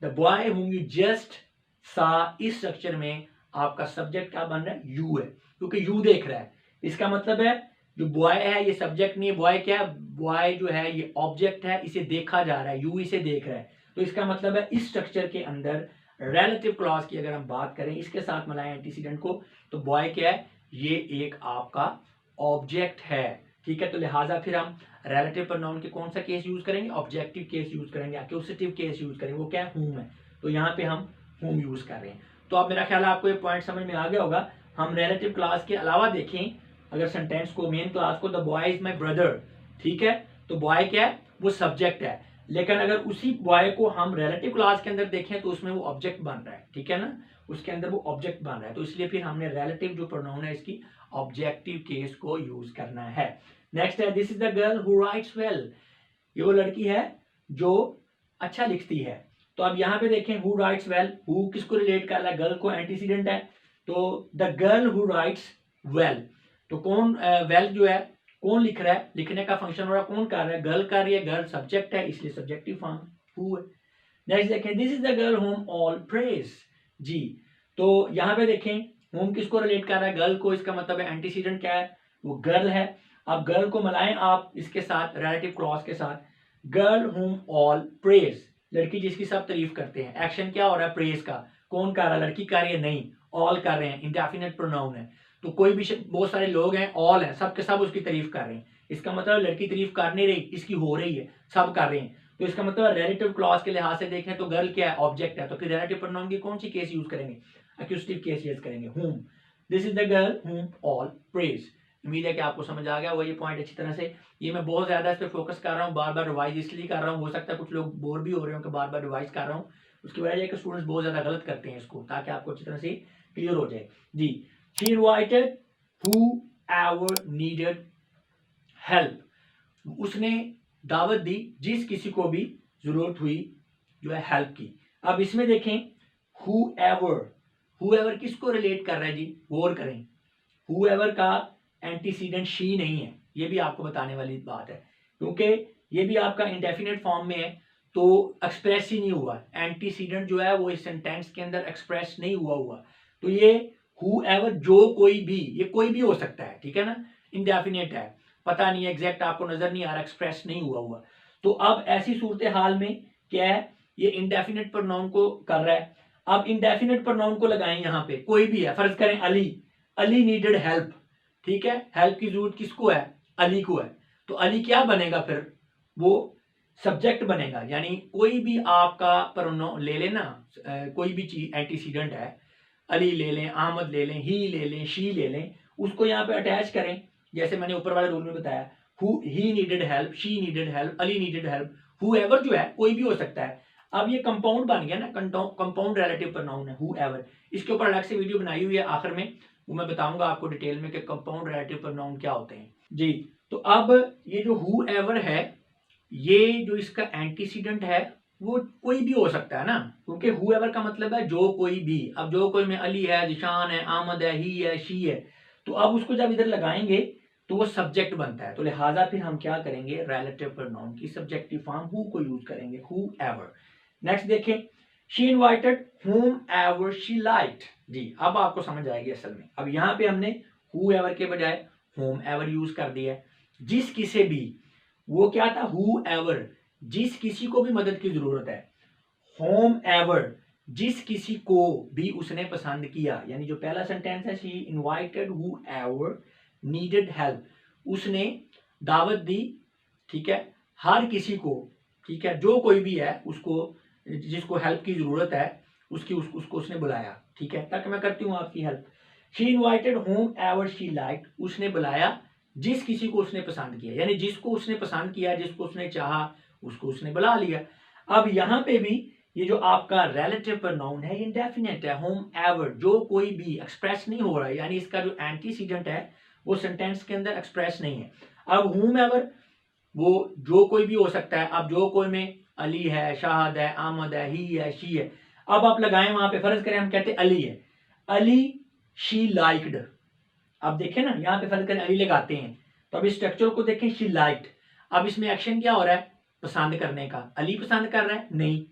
the boy whom you just सा, इस स्ट्रक्चर में आपका सब्जेक्ट क्या बन रहा है, यू है, क्योंकि यू देख रहा है। इसका मतलब है जो बॉय है ये सब्जेक्ट नहीं है, बॉय क्या है, बॉय जो है ये ऑब्जेक्ट है, इसे देखा जा रहा है, यू इसे देख रहा है। तो इसका मतलब है इस स्ट्रक्चर के अंदर रिलेटिव क्लॉज की अगर हम बात करें इसके साथ मिलाएं एंटीसीडेंट को, तो बॉय क्या है, ये एक आपका ऑब्जेक्ट है, ठीक है। तो लिहाजा फिर हम रिलेटिव प्रोनाउन के कौन सा केस यूज करेंगे, ऑब्जेक्टिव केस यूज करेंगे, एक्यूजेटिव केस यूज करेंगे, वो क्या है, हुम है। तो यहाँ पे हम हुम यूज कर रहे हैं। तो अब मेरा ख्याल है आपको ये पॉइंट समझ में आ गया होगा। हम रिलेटिव क्लास के अलावा देखें अगर सेंटेंस को, मेन क्लास को, the boy is my brother, ठीक है, तो बॉय क्या है, वो सब्जेक्ट है। लेकिन अगर उसी बॉय को हम रिलेटिव क्लास के अंदर देखें तो उसमें वो ऑब्जेक्ट बन रहा है, ठीक है ना, उसके अंदर वो ऑब्जेक्ट बन रहा है। तो इसलिए फिर हमने रिलेटिव जो प्रोनाउन है इसकी ऑब्जेक्टिव केस को यूज करना है। नेक्स्ट है, this is the girl who rights well. ये वो लड़की है जो अच्छा लिखती है। तो अब यहाँ पे देखें हु राइट्स वेल, हु किसको रिलेट कर रहा है, गर्ल को, एंटीसीडेंट है। तो the girl who rights well, तो कौन वेल जो है कौन लिख रहा है, लिखने का फंक्शन हो रहा है, कौन कर रहा है, गर्ल कर रही है, गर्ल सब्जेक्ट है इसलिए सब्जेक्टिव फॉर्म हु है। नेक्स्ट देखें, this is the girl whom all praise. जी, तो यहाँ पे देखें होम किसको रिलेट कर रहा है, गर्ल को, इसका मतलब है एंटीसीडेंट क्या है, वो गर्ल है। अब गर्ल को मिलाएं आप इसके साथ रिलेटिव क्लॉज के साथ, गर्ल होम ऑल प्रेज, लड़की जिसकी सब तारीफ करते हैं। एक्शन क्या हो रहा है, प्रेज का, कौन कर रहा है, लड़की कर रही है, नहीं ऑल कर रहे हैं, इंडेफिनिट प्रोनाउन है। तो कोई भी बहुत सारे लोग हैं, ऑल है, सब के सब उसकी तारीफ कर रहे हैं। इसका मतलब लड़की तारीफ कर नहीं रही, इसकी हो रही है, सब कर रहे हैं। तो इसका मतलब रिलेटिव क्लॉज के लिहाज से देखें तो गर्ल क्या है, ऑब्जेक्ट है, तो फिर रिलेटिव प्रोनाउन की कौन सी केस यूज करेंगे, एक्यूजेटिव केस यूज करेंगे, whom। This is the girl whom all praise। उम्मीद है कि आपको समझ आ गया वो ये पॉइंट अच्छी तरह से। ये मैं बहुत ज्यादा इस पर फोकस कर रहा हूँ, बार बार रिवाइज इसलिए कर रहा हूँ, हो सकता है कुछ लोग बोर भी हो रहे हो कि बार बार रिवाइज कर रहा हूँ, उसकी वजह है कि स्टूडेंट्स बहुत ज्यादा गलत करते हैं इसको, ताकि आपको अच्छी तरह से क्लियर हो जाए। जी, she invited whoever needed help। उसने दावत दी जिस किसी को भी जरूरत हुई जो है हेल्प की। अब इसमें देखें whoever किसको रिलेट कर रहा है जी, गौर करें। whoever का एंटीसीडेंट शी नहीं है, ये भी आपको बताने वाली बात है, क्योंकि ये भी आपका इंडेफिनेट फॉर्म में है तो एक्सप्रेस ही नहीं हुआ। एंटीसीडेंट जो है वो इस सेंटेंस के अंदर एक्सप्रेस नहीं हुआ। तो ये whoever जो कोई भी, ये कोई भी हो सकता है, ठीक है ना, इंडेफिनेट है, पता नहीं एग्जैक्ट आपको नजर नहीं आ रहा, एक्सप्रेस नहीं हुआ। तो अब ऐसी सूरत हाल में क्या है, ये इंडेफिनेट प्रोनाउन को कर रहा है। अब इंडेफिनेट प्रोनाउन को लगाएं यहाँ पे, कोई भी है, फर्ज करें अली नीडेड हेल्प, ठीक है, हेल्प की जरूरत किसको है, अली को है। तो अली क्या बनेगा फिर, वो सब्जेक्ट बनेगा, यानी कोई भी आपका प्रोनाउन ले लेना, कोई भी चीज एंटीसीडेंट है, अली ले लें, अहमद ले लें, ही ले लें, शी ले लें, उसको यहाँ पे अटैच करें, जैसे मैंने ऊपर वाले रूल में बताया, he needed help, she needed help, Ali needed help, however जो है कोई भी हो सकता है। अब ये कंपाउंड बन गया ना, कंपाउंड रिलेटिव प्रोनाउन है हुएवर। इसके ऊपर अलग से वीडियो बनाई हुई है, आखिर में वो मैं बताऊंगा आपको डिटेल में कि कंपाउंड रिलेटिव प्रोनाउन क्या होते हैं जी। तो अब ये जो हुएवर है, ये जो इसका एंटीसीडेंट है वो कोई भी हो सकता है ना, क्योंकि हुएवर का मतलब है जो कोई भी। अब जो कोई में अली है, जिशान है, आमद है, ही है, शी है, तो अब उसको जब इधर लगाएंगे तो वो सब्जेक्ट बनता है। तो लिहाजा फिर हम क्या करेंगे, रिलेटिव प्रोनाउन की subjective form who co use करेंगे, हुएवर। नेक्स्ट देखें, she invited whom ever she liked। जी अब आपको समझ आएगी असल में। अब यहाँ पे हमने whoever के बजाय whom ever यूज कर दिया है, जिस किसे भी, वो क्या था, whoever जिस किसी को भी मदद की जरूरत है, whomever जिस किसी को भी उसने पसंद किया, यानी जो पहला सेंटेंस है, she invited whoever needed help, उसने दावत दी, ठीक है, हर किसी को, ठीक है, जो कोई भी है उसको, जिसको हेल्प की जरूरत है, उसको उसने बुलाया, ठीक है, ताकि मैं करती हूँ आपकी help. She invited whomever she liked, उसने बुलाया जिस किसी को उसने पसंद किया, यानी जिसको उसने पसंद किया, जिसको उसने चाहा, उसको उसने बुला लिया। अब यहाँ पे भी ये जो आपका रिलेटिव प्रोनाउन है, इंडेफिनेट है, whomever जो कोई भी, एक्सप्रेस नहीं हो रहा है, यानी इसका जो एंटीसीडेंट है वो सेंटेंस के अंदर एक्सप्रेस नहीं है। अब whomever वो जो कोई भी हो सकता है। अब जो कोई में अली है, शाहद है, आमद है, ही है, शी है। अब आप लगाएं वहां पे, फर्ज करें हम कहते हैं अली है, अली शी लाइक्ड। अब देखें ना, यहाँ पे फर्ज करें अली लगाते हैं, तो अब इस स्ट्रक्चर को देखें, शी लाइक्ड। अब इसमें एक्शन क्या हो रहा है, पसंद करने का। अली पसंद कर रहा है, नहीं,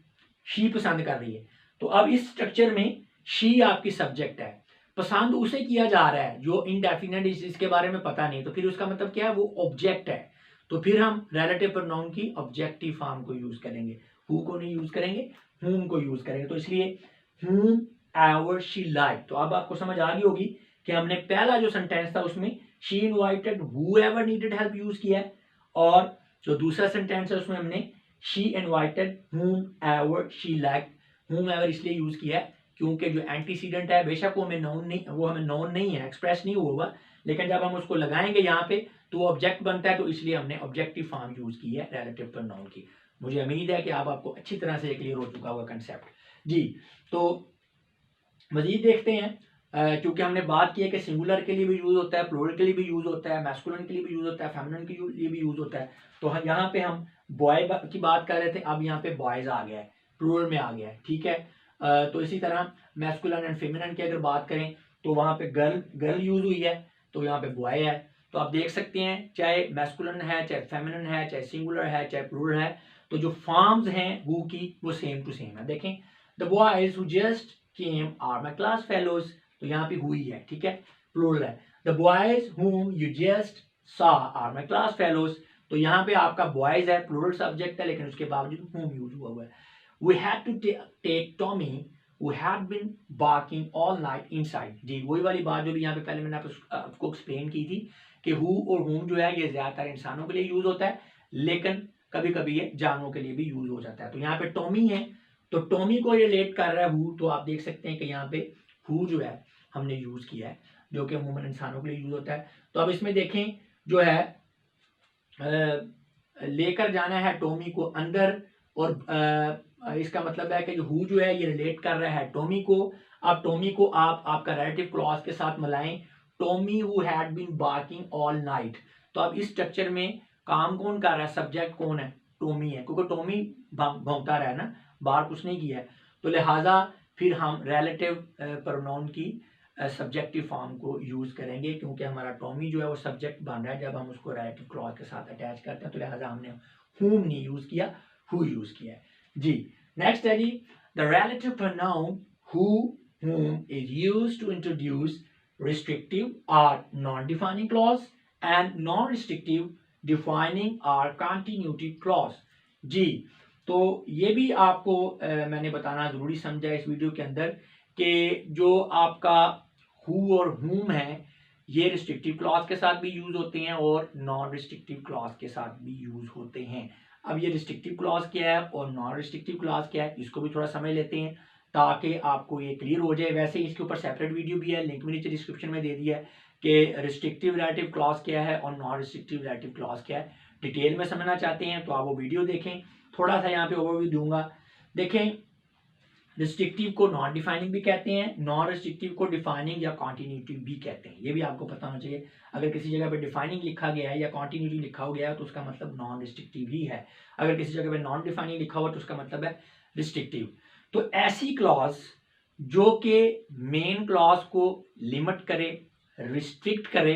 शी पसंद कर रही है। तो अब इस स्ट्रक्चर में शी आपकी सब्जेक्ट है, पसंद उसे किया जा रहा है जो इनडेफिनेट, इसके बारे में पता नहीं, तो फिर उसका मतलब क्या है, वो ऑब्जेक्ट है। तो फिर हम रिलेटिव प्रोनाउन की ऑब्जेक्टिव फॉर्म को यूज करेंगे, हु को नहीं यूज करेंगे, whom को यूज करेंगे। तो इसलिए whomever she liked। तो अब आपको समझ आ रही होगी कि हमने पहला जो सेंटेंस था उसमें she invited whoever needed help use किया है, और जो दूसरा सेंटेंस है उसमें हमने she invited whomever she liked, whomever इसलिए यूज किया है क्योंकि जो एंटीसीडेंट है, बेशक वो हमें नोन नहीं, वो हमें नोन नहीं है, एक्सप्रेस नहीं हुआ, लेकिन जब हम उसको लगाएंगे यहाँ पे तो वो ऑब्जेक्ट बनता है, तो इसलिए हमने ऑब्जेक्टिव फॉर्म यूज की है रिलेटिव प्रोनाउन की। मुझे उम्मीद है कि अब आपको अच्छी तरह से क्लियर हो चुका होगा कंसेप्ट जी। तो मजीद देखते हैं, क्योंकि हमने बात की है कि सिंगुलर के लिए भी यूज होता है, प्लूरल के लिए भी यूज होता है, मैस्कुलिन के लिए भी यूज होता है, फेमिनिन के लिए भी यूज होता है। तो यहाँ पे हम बॉय की बात कर रहे थे, अब यहाँ पे बॉयज आ गया है, प्लूरल में आ गया है, ठीक है। तो इसी तरह मैस्कुलिन एंड फेमिनिन की अगर बात करें तो वहाँ पे गर्ल यूज हुई है, तो यहाँ पे बॉय है। तो आप देख सकते हैं, चाहे मैस्कुलिन है, चाहे फेमिनिन है, चाहे सिंगुलर है, चाहे प्लूरल है, तो जो फॉर्म्स हैं हु की वो सेम टू सेम है। देखें, the boys who just came are my class fellows, तो यहाँ पे हुई है, ठीक है, प्लूरल है। The boys whom you just saw are my class fellows, तो यहाँ पे आपका बॉयज है, प्लूरल सब्जेक्ट है, लेकिन उसके बावजूद whom यूज हुआ है। We had to take Tommy who had been barking all night inside। जी वही वाली बात जो भी यहाँ पे पहले मैंने आपको एक्सप्लेन की थी कि who और whom जो है ये ज्यादातर इंसानों के लिए यूज होता है, लेकिन कभी कभी ये जानवरों के लिए भी यूज हो जाता है। तो यहाँ पे टॉमी है, तो टॉमी को रिलेट कर रहा है हु, तो आप देख सकते हैं कि यहाँ पे हु जो है हमने यूज किया है, जो कि अमूमन इंसानों के लिए यूज होता है। तो अब इसमें देखें, जो है लेकर जाना है टॉमी को अंदर, और इसका मतलब है कि जो हु जो है ये रिलेट कर रहा है टॉमी को। अब टॉमी को आप आपका रिलेटिव क्लॉज के साथ मिलाएं, Tommy who had been barking all night. तो अब इस स्ट्रक्चर में काम कौन कर रहा है, सब्जेक्ट कौन है, टॉमी है, क्योंकि टॉमी भौंकता रहा है ना, बाहर कुछ नहीं किया है। तो लिहाजा फिर हम रिलेटिव प्रोनाउन की सब्जेक्टिव फॉर्म को यूज करेंगे, क्योंकि हमारा टॉमी जो है वो सब्जेक्ट बन रहा है जब हम उसको रिलेटिव क्लॉज के साथ अटैच करते हैं। तो लिहाजा हमने whom नहीं यूज किया, who यूज किया है जी। नेक्स्ट है जी, the relative pronoun who, whom is used to introduce restrictive or non-defining clause and non-restrictive defining or continuity clause जी। तो ये भी आपको मैंने बताना जरूरी समझा इस वीडियो के अंदर कि जो आपका who और whom है ये रिस्ट्रिक्टिव क्लॉज के साथ भी यूज होते हैं और नॉन रिस्ट्रिक्टिव क्लॉज के साथ भी यूज होते हैं। अब ये रिस्ट्रिक्टिव क्लॉज क्या है और नॉन रिस्ट्रिक्टिव क्लॉज क्या है, इसको भी थोड़ा समझ लेते हैं ताकि आपको ये क्लियर हो जाए। वैसे इसके ऊपर सेपरेट वीडियो भी है, लिंक भी नीचे डिस्क्रिप्शन में दे दिया है कि रिस्ट्रिक्टिव रिलेटिव क्लॉज क्या है और नॉन रिस्ट्रिक्टिव रिलेटिव क्लॉज क्या है। डिटेल में समझना चाहते हैं तो आप वो वीडियो देखें। थोड़ा सा यहाँ पे ओवरव्यू दूंगा। देखें, रिस्ट्रिक्टिव को नॉन डिफाइनिंग भी कहते हैं, नॉन रिस्ट्रिक्टिव को डिफाइनिंग या कॉन्टिन्यूटिव भी कहते हैं। ये भी आपको पता होना चाहिए। अगर किसी जगह पे डिफाइनिंग लिखा गया है या कॉन्टिन्यूटिव लिखा हो गया है तो उसका मतलब नॉन रिस्ट्रिक्टिव ही है। अगर किसी जगह पे नॉन डिफाइनिंग लिखा हुआ तो उसका मतलब है रिस्ट्रिक्टिव। तो ऐसी क्लॉज जो कि मेन क्लॉज को लिमिट करे, रिस्ट्रिक्ट करे,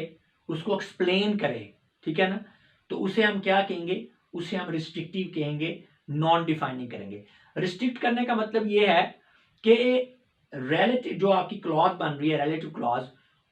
उसको एक्सप्लेन करे, ठीक है ना, तो उसे हम क्या कहेंगे, उसे हम रिस्ट्रिक्टिव कहेंगे, नॉन डिफाइनिंग करेंगे। रिस्ट्रिक्ट करने का मतलब ये है कि रिलेटिव जो आपकी क्लॉज बन रही है, रिलेटिव क्लॉज,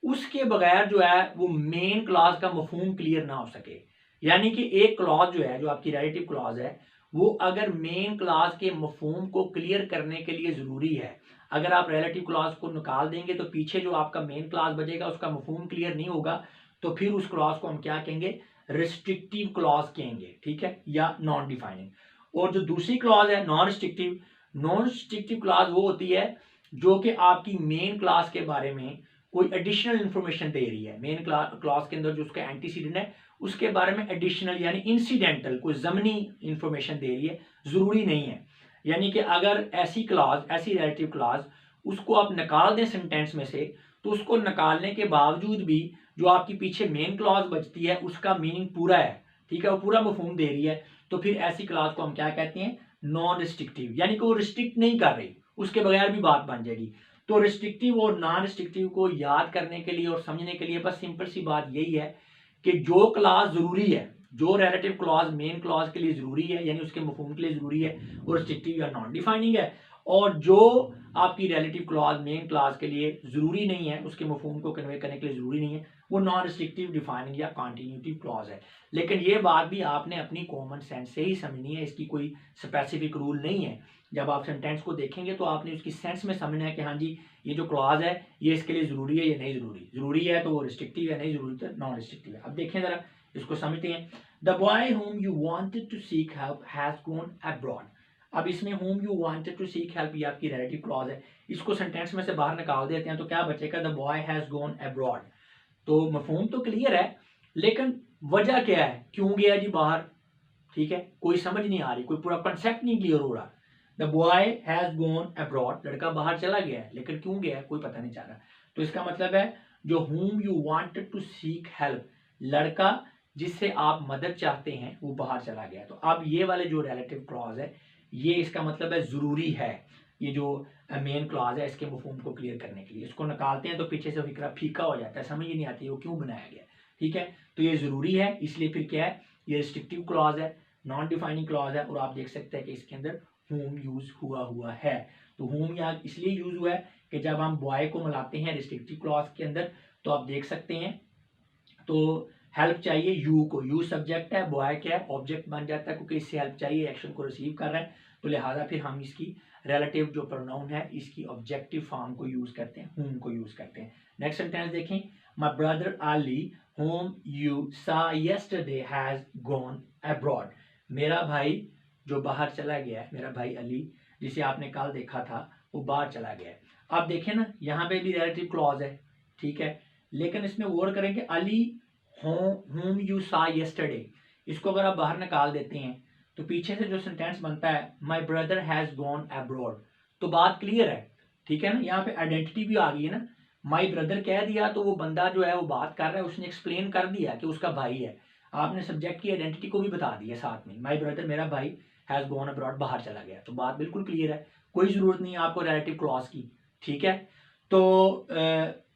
उसके बगैर जो है वो मेन क्लॉज का मफहूम क्लियर ना हो सके। यानी कि एक क्लॉज जो है, जो आपकी रिलेटिव क्लॉज है, वो अगर मेन क्लॉज के मफहूम को क्लियर करने के लिए जरूरी है, अगर आप रिलेटिव क्लॉज को निकाल देंगे तो पीछे जो आपका मेन क्लॉज बचेगा उसका मफहूम क्लियर नहीं होगा, तो फिर उस क्लॉज को हम क्या कहेंगे, रिस्ट्रिक्टिव क्लॉज कहेंगे, ठीक है, या नॉन डिफाइनिंग। और जो दूसरी क्लॉज है non restrictive, non restrictive clause वो होती है जो कि आपकी मेन क्लास के बारे में कोई एडिशनल इंफॉर्मेशन दे रही है। मेन क्लास के अंदर जो उसका एंटीसीडेंट है उसके बारे में एडिशनल यानी इंसिडेंटल कोई जमनी इंफॉर्मेशन दे रही है, जरूरी नहीं है। यानी कि अगर ऐसी क्लॉज, ऐसी रिलेटिव क्लॉज, उसको आप निकाल दें सेंटेंस में से, तो उसको निकालने के बावजूद भी जो आपकी पीछे मेन क्लॉज बचती है उसका मीनिंग पूरा है, ठीक है, वो पूरा मफहूम दे रही है, तो फिर ऐसी क्लॉज को हम क्या कहते हैं, नॉन रिस्ट्रिक्टिव। यानी कि वो रिस्ट्रिक्ट नहीं कर रही, उसके बगैर भी बात बन जाएगी। तो रिस्ट्रिक्टिव और नॉन रिस्ट्रिक्टिव को याद करने के लिए और समझने के लिए बस सिंपल सी बात यही है कि जो क्लॉज जरूरी है, जो रिलेटिव क्लॉज मेन क्लॉज के लिए जरूरी है यानी उसके मफहूम के लिए जरूरी है, वो रिस्ट्रिक्टिव या नॉन डिफाइनिंग है। और जो आपकी रिलेटिव क्लॉज मेन क्लॉज के लिए जरूरी नहीं है, उसके मफहूम को कन्वे करने के लिए जरूरी नहीं है, वो नॉन रिस्ट्रिक्टिव, डिफाइनिंग या कॉन्टिन्यूटिव क्लॉज है। लेकिन ये बात भी आपने अपनी कॉमन सेंस से ही समझनी है, इसकी कोई स्पेसिफिक रूल नहीं है। जब आप सेंटेंस को देखेंगे तो आपने उसकी सेंस में समझना है कि हाँ जी ये जो क्लॉज है ये इसके लिए जरूरी है या नहीं जरूरी, जरूरी है तो वो रिस्ट्रिक्टिव है, नहीं जरूरी तो नॉन रिस्ट्रिक्टिव है। अब देखें जरा इसको समझते हैं। The boy whom you wanted to seek help has gone abroad। अब इसमें whom you wanted to seek help ये आपकी रिलेटिव क्लॉज है, इसको सेंटेंस में से बाहर निकाल देते हैं तो क्या बचेगा, the boy has gone abroad. तो मफहूम तो क्लियर है लेकिन वजह क्या है, क्यों गया जी बाहर, ठीक है, कोई समझ नहीं आ रही, कोई पूरा कंसेप्ट नहीं क्लियर हो रहा। The boy has gone abroad, लड़का बाहर चला गया है लेकिन क्यों गया है कोई पता नहीं चल रहा। तो इसका मतलब है जो whom you wanted to seek help, लड़का जिससे आप मदद चाहते हैं वो बाहर चला गया। तो अब ये वाले जो रिलेटिव क्लॉज है ये इसका मतलब है जरूरी है, ये जो मेन क्लॉज है इसके मफहूम को क्लियर करने के लिए। इसको निकालते हैं तो पीछे से फिक्रा फीका हो जाता है, समझ ही नहीं आती वो क्यों बनाया गया, ठीक है। तो ये जरूरी है, इसलिए फिर क्या है, ये रिस्ट्रिक्टिव क्लॉज है, नॉन डिफाइनिंग क्लॉज है। और आप देख सकते हैं कि इसके अंदर whom यूज हुआ है। तो whom यहाँ इसलिए यूज हुआ है कि जब हम बॉय को मिलाते हैं रिस्ट्रिक्टिव क्लॉज के अंदर तो आप देख सकते हैं तो हेल्प चाहिए यू को, यू सब्जेक्ट है, बॉय क्या है, ऑब्जेक्ट बन जाता है क्योंकि इससे हेल्प चाहिए, एक्शन को रिसीव कर रहा है, तो लिहाजा फिर हम इसकी रिलेटिव जो प्रोनाउन है इसकी ऑब्जेक्टिव फॉर्म को यूज करते हैं, whom को यूज करते हैं। नेक्स्ट सेंटेंस देखें, my brother Ali whom you saw yesterday has gone abroad। मेरा भाई जो बाहर चला गया है, मेरा भाई अली जिसे आपने कल देखा था वो बाहर चला गया है। आप देखें ना यहाँ पे भी रिलेटिव क्लॉज है, ठीक है, लेकिन इसमें वर्ड करेंगे Ali whom you saw yesterday। इसको अगर आप बाहर निकाल देते हैं तो पीछे से जो सेंटेंस बनता है my brother has gone abroad, तो बात क्लियर है, ठीक है ना। यहाँ पे आइडेंटिटी भी आ गई है ना, माय ब्रदर कह दिया तो वो बंदा जो है वो बात कर रहा है, उसने एक्सप्लेन कर दिया कि उसका भाई है। आपने सब्जेक्ट की आइडेंटिटी को भी बता दिया साथ में, माई ब्रदर मेरा भाई हैज़ गॉन अब्रॉड, बाहर चला गया, तो बात बिल्कुल क्लियर है, कोई ज़रूरत नहीं है आपको रिलेटिव क्लॉज की। ठीक है, तो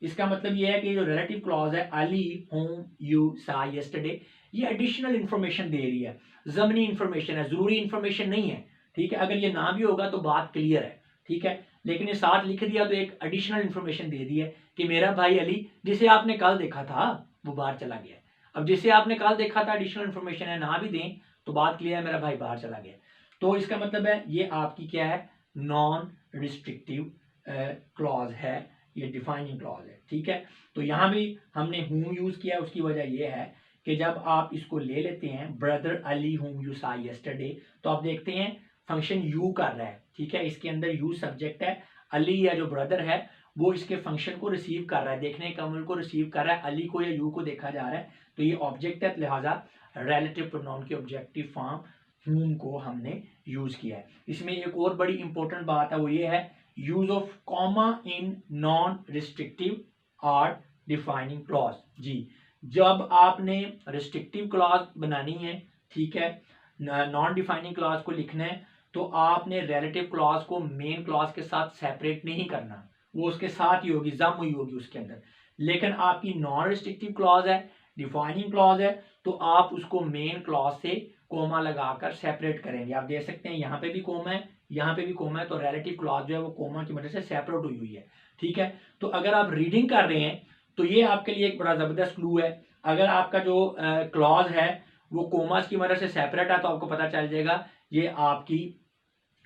इसका मतलब ये है कि जो रिलेटिव क्लॉज है अली होम यू सा यस्टरडे, ये एडिशनल इंफॉर्मेशन दे रही है, ज़मनी इंफॉर्मेशन है, ज़रूरी इंफॉर्मेशन नहीं है। ठीक है, अगर ये ना भी होगा तो बात क्लियर है। ठीक है, लेकिन ये साथ लिख दिया तो एक एडिशनल इंफॉर्मेशन दे दी है कि मेरा भाई अली जिसे आपने कल देखा था वो बाहर चला गया। अब जिसे आपने कल देखा था एडिशनल इंफॉर्मेशन है, ना भी दें तो बात क्लियर है, मेरा भाई बाहर चला गया। तो इसका मतलब है ये आपकी क्या है, नॉन रिस्ट्रिक्टिव क्लॉज है, ये डिफाइनिंग क्लॉज है। ठीक है, तो यहाँ भी हमने हुम यूज किया, उसकी वजह यह है कि जब आप इसको ले लेते हैं ब्रदर अली हुम यू सा यस्टरडे, तो आप देखते हैं फंक्शन यू कर रहा है। ठीक है, इसके अंदर यू सब्जेक्ट है, अली या जो ब्रदर है वो इसके फंक्शन को रिसीव कर रहा है, देखने के अमल को रिसीव कर रहा है, अली को या यू को देखा जा रहा है, तो ये ऑब्जेक्ट है, लिहाजा रिलेटिव प्रोनाउन की ऑब्जेक्टिव फॉर्म हुम को हमने यूज किया है। इसमें एक और बड़ी इंपॉर्टेंट बात है, वो ये है use of comma in non restrictive और डिफाइनिंग क्लॉज। जी, जब आपने रिस्ट्रिक्टिव क्लॉज बनानी है, ठीक है, नॉन डिफाइनिंग क्लॉज को लिखना है, तो आपने रिलेटिव क्लॉज को मेन क्लॉज के साथ सेपरेट नहीं करना, वो उसके साथ ही होगी, जम हुई होगी उसके अंदर। लेकिन आपकी नॉन रिस्ट्रिक्टिव क्लॉज है, डिफाइनिंग क्लॉज है, तो आप उसको मेन क्लॉज से कोमा लगाकर सेपरेट करेंगे। आप देख सकते हैं यहाँ पे भी कोमा है, यहाँ पे भी कोमा है, तो रिलेटिव क्लॉज जो है वो कोमा की मदद से सेपरेट हुई हुई है। ठीक है, तो अगर आप रीडिंग कर रहे हैं तो ये आपके लिए एक बड़ा जबरदस्त क्लू है। अगर आपका जो क्लॉज है वो कोमास की मदद से सेपरेट है तो आपको पता चल जाएगा ये आपकी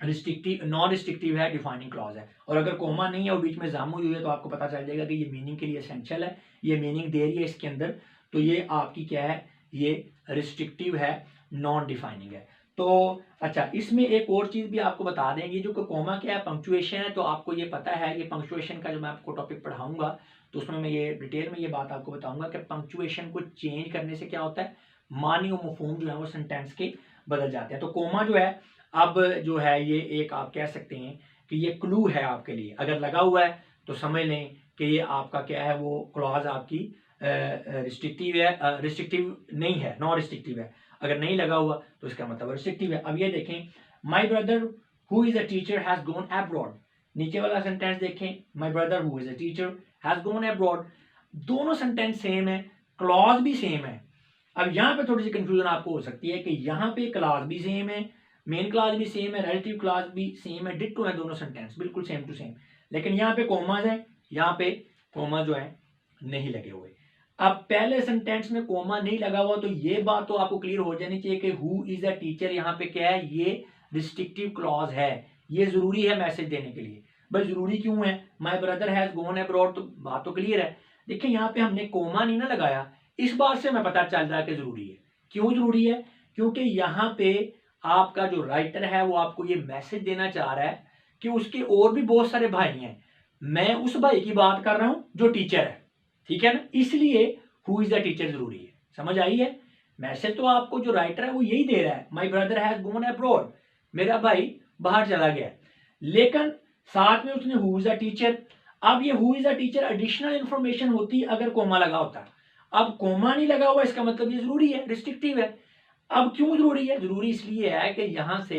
रिस्ट्रिक्टिव नॉन रिस्ट्रिक्टिव है, डिफाइनिंग क्लॉज है। और अगर कोमा नहीं है और बीच में जाम हुई है तो आपको पता चल जाएगा कि ये मीनिंग के लिए एसेंशियल है, ये मीनिंग दे रही है इसके अंदर, तो ये आपकी क्या है, ये रिस्ट्रिक्टिव है, नॉन डिफाइनिंग है। तो अच्छा, इसमें एक और चीज भी आपको बता देंगे, जो कोमा क्या है, पंक्चुएशन है, तो आपको ये पता है, ये पंक्चुएशन का जो मैं आपको टॉपिक पढ़ाऊंगा तो उसमें मैं ये डिटेल में ये बात आपको बताऊंगा कि पंक्चुएशन को चेंज करने से क्या होता है, मानी और मफहूम जो है वो सेंटेंस के बदल जाते हैं। तो कोमा जो है, अब जो है ये एक आप कह सकते हैं कि ये क्लू है आपके लिए, अगर लगा हुआ है तो समझ लें कि ये आपका क्या है, वो क्लॉज आपकी रिस्ट्रिक्टिव है, रिस्ट्रिक्टिव नहीं है, नॉन रिस्ट्रिक्टिव है। अगर नहीं लगा हुआ तो इसका मतलब रिस्ट्रिक्टिव है। अब ये देखें, my brother who is a teacher has gone abroad, नीचे वाला सेंटेंस देखें, my brother who is a teacher has gone abroad, दोनों सेंटेंस सेम है, क्लॉज भी सेम है। अब यहाँ पे थोड़ी सी कंफ्यूजन आपको हो सकती है कि यहाँ पे क्लॉज भी सेम है, मेन क्लॉज भी सेम है, रिलेटिव क्लॉज भी सेम है, डिट्टो है दोनों सेंटेंस, बिल्कुल सेम टू सेम, लेकिन यहाँ पे कोमाज है, यहाँ पे कोमा जो है नहीं लगे हुए। अब पहले सेंटेंस में कोमा नहीं लगा हुआ तो ये बात तो आपको क्लियर हो जानी चाहिए कि हु इज अ टीचर यहाँ पे क्या है, ये रिस्ट्रिक्टिव क्लॉज है, ये जरूरी है मैसेज देने के लिए। भाई जरूरी क्यों है, my brother has gone abroad, तो बात तो क्लियर है। देखिए यहाँ पे हमने कोमा नहीं ना लगाया, इस बात से हमें पता चल रहा है कि जरूरी है। क्यों जरूरी है, क्योंकि यहाँ पे आपका जो राइटर है वो आपको ये मैसेज देना चाह रहा है कि उसके और भी बहुत सारे भाई हैं, मैं उस भाई की बात कर रहा हूं जो टीचर है। ठीक है ना, इसलिए हु इज द टीचर जरूरी है। समझ आई है, मैसेज तो आपको जो राइटर है वो यही दे रहा है, my brother has gone abroad, मेरा भाई बाहर चला गया, लेकिन साथ में उसने हु इज द टीचर। अब ये who is the teacher additional information होती अगर कोमा लगा होता, अब कोमा नहीं लगा हुआ, इसका मतलब ये जरूरी है, रिस्ट्रिक्टिव है। अब क्यों जरूरी है, जरूरी इसलिए है कि यहां से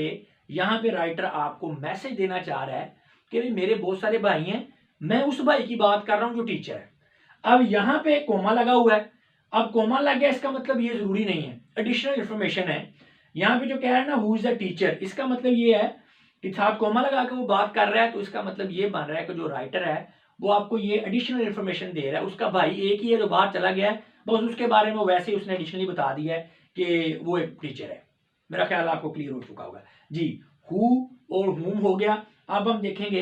यहां पे राइटर आपको मैसेज देना चाह रहा है कि भाई मेरे बहुत सारे भाई हैं, मैं उस भाई की बात कर रहा हूं जो टीचर है। अब यहां पे कोमा लगा हुआ है, अब कोमा लग गया, इसका मतलब ये जरूरी नहीं है, एडिशनल इंफॉर्मेशन है। यहाँ पे जो कह रहा है ना हु इज द टीचर, इसका मतलब ये है कि साथ कोमा लगा के वो बात कर रहा है, तो इसका मतलब ये बन रहा है कि जो राइटर है वो आपको ये एडिशनल इंफॉर्मेशन दे रहा है, उसका भाई एक ही है जो बाहर चला गया है, बस उसके बारे में वैसे ही उसने एडिशनली बता दिया है कि वो एक टीचर है। मेरा ख्याल आपको क्लियर हो चुका होगा जी। हु और हुम हो गया। अब हम देखेंगे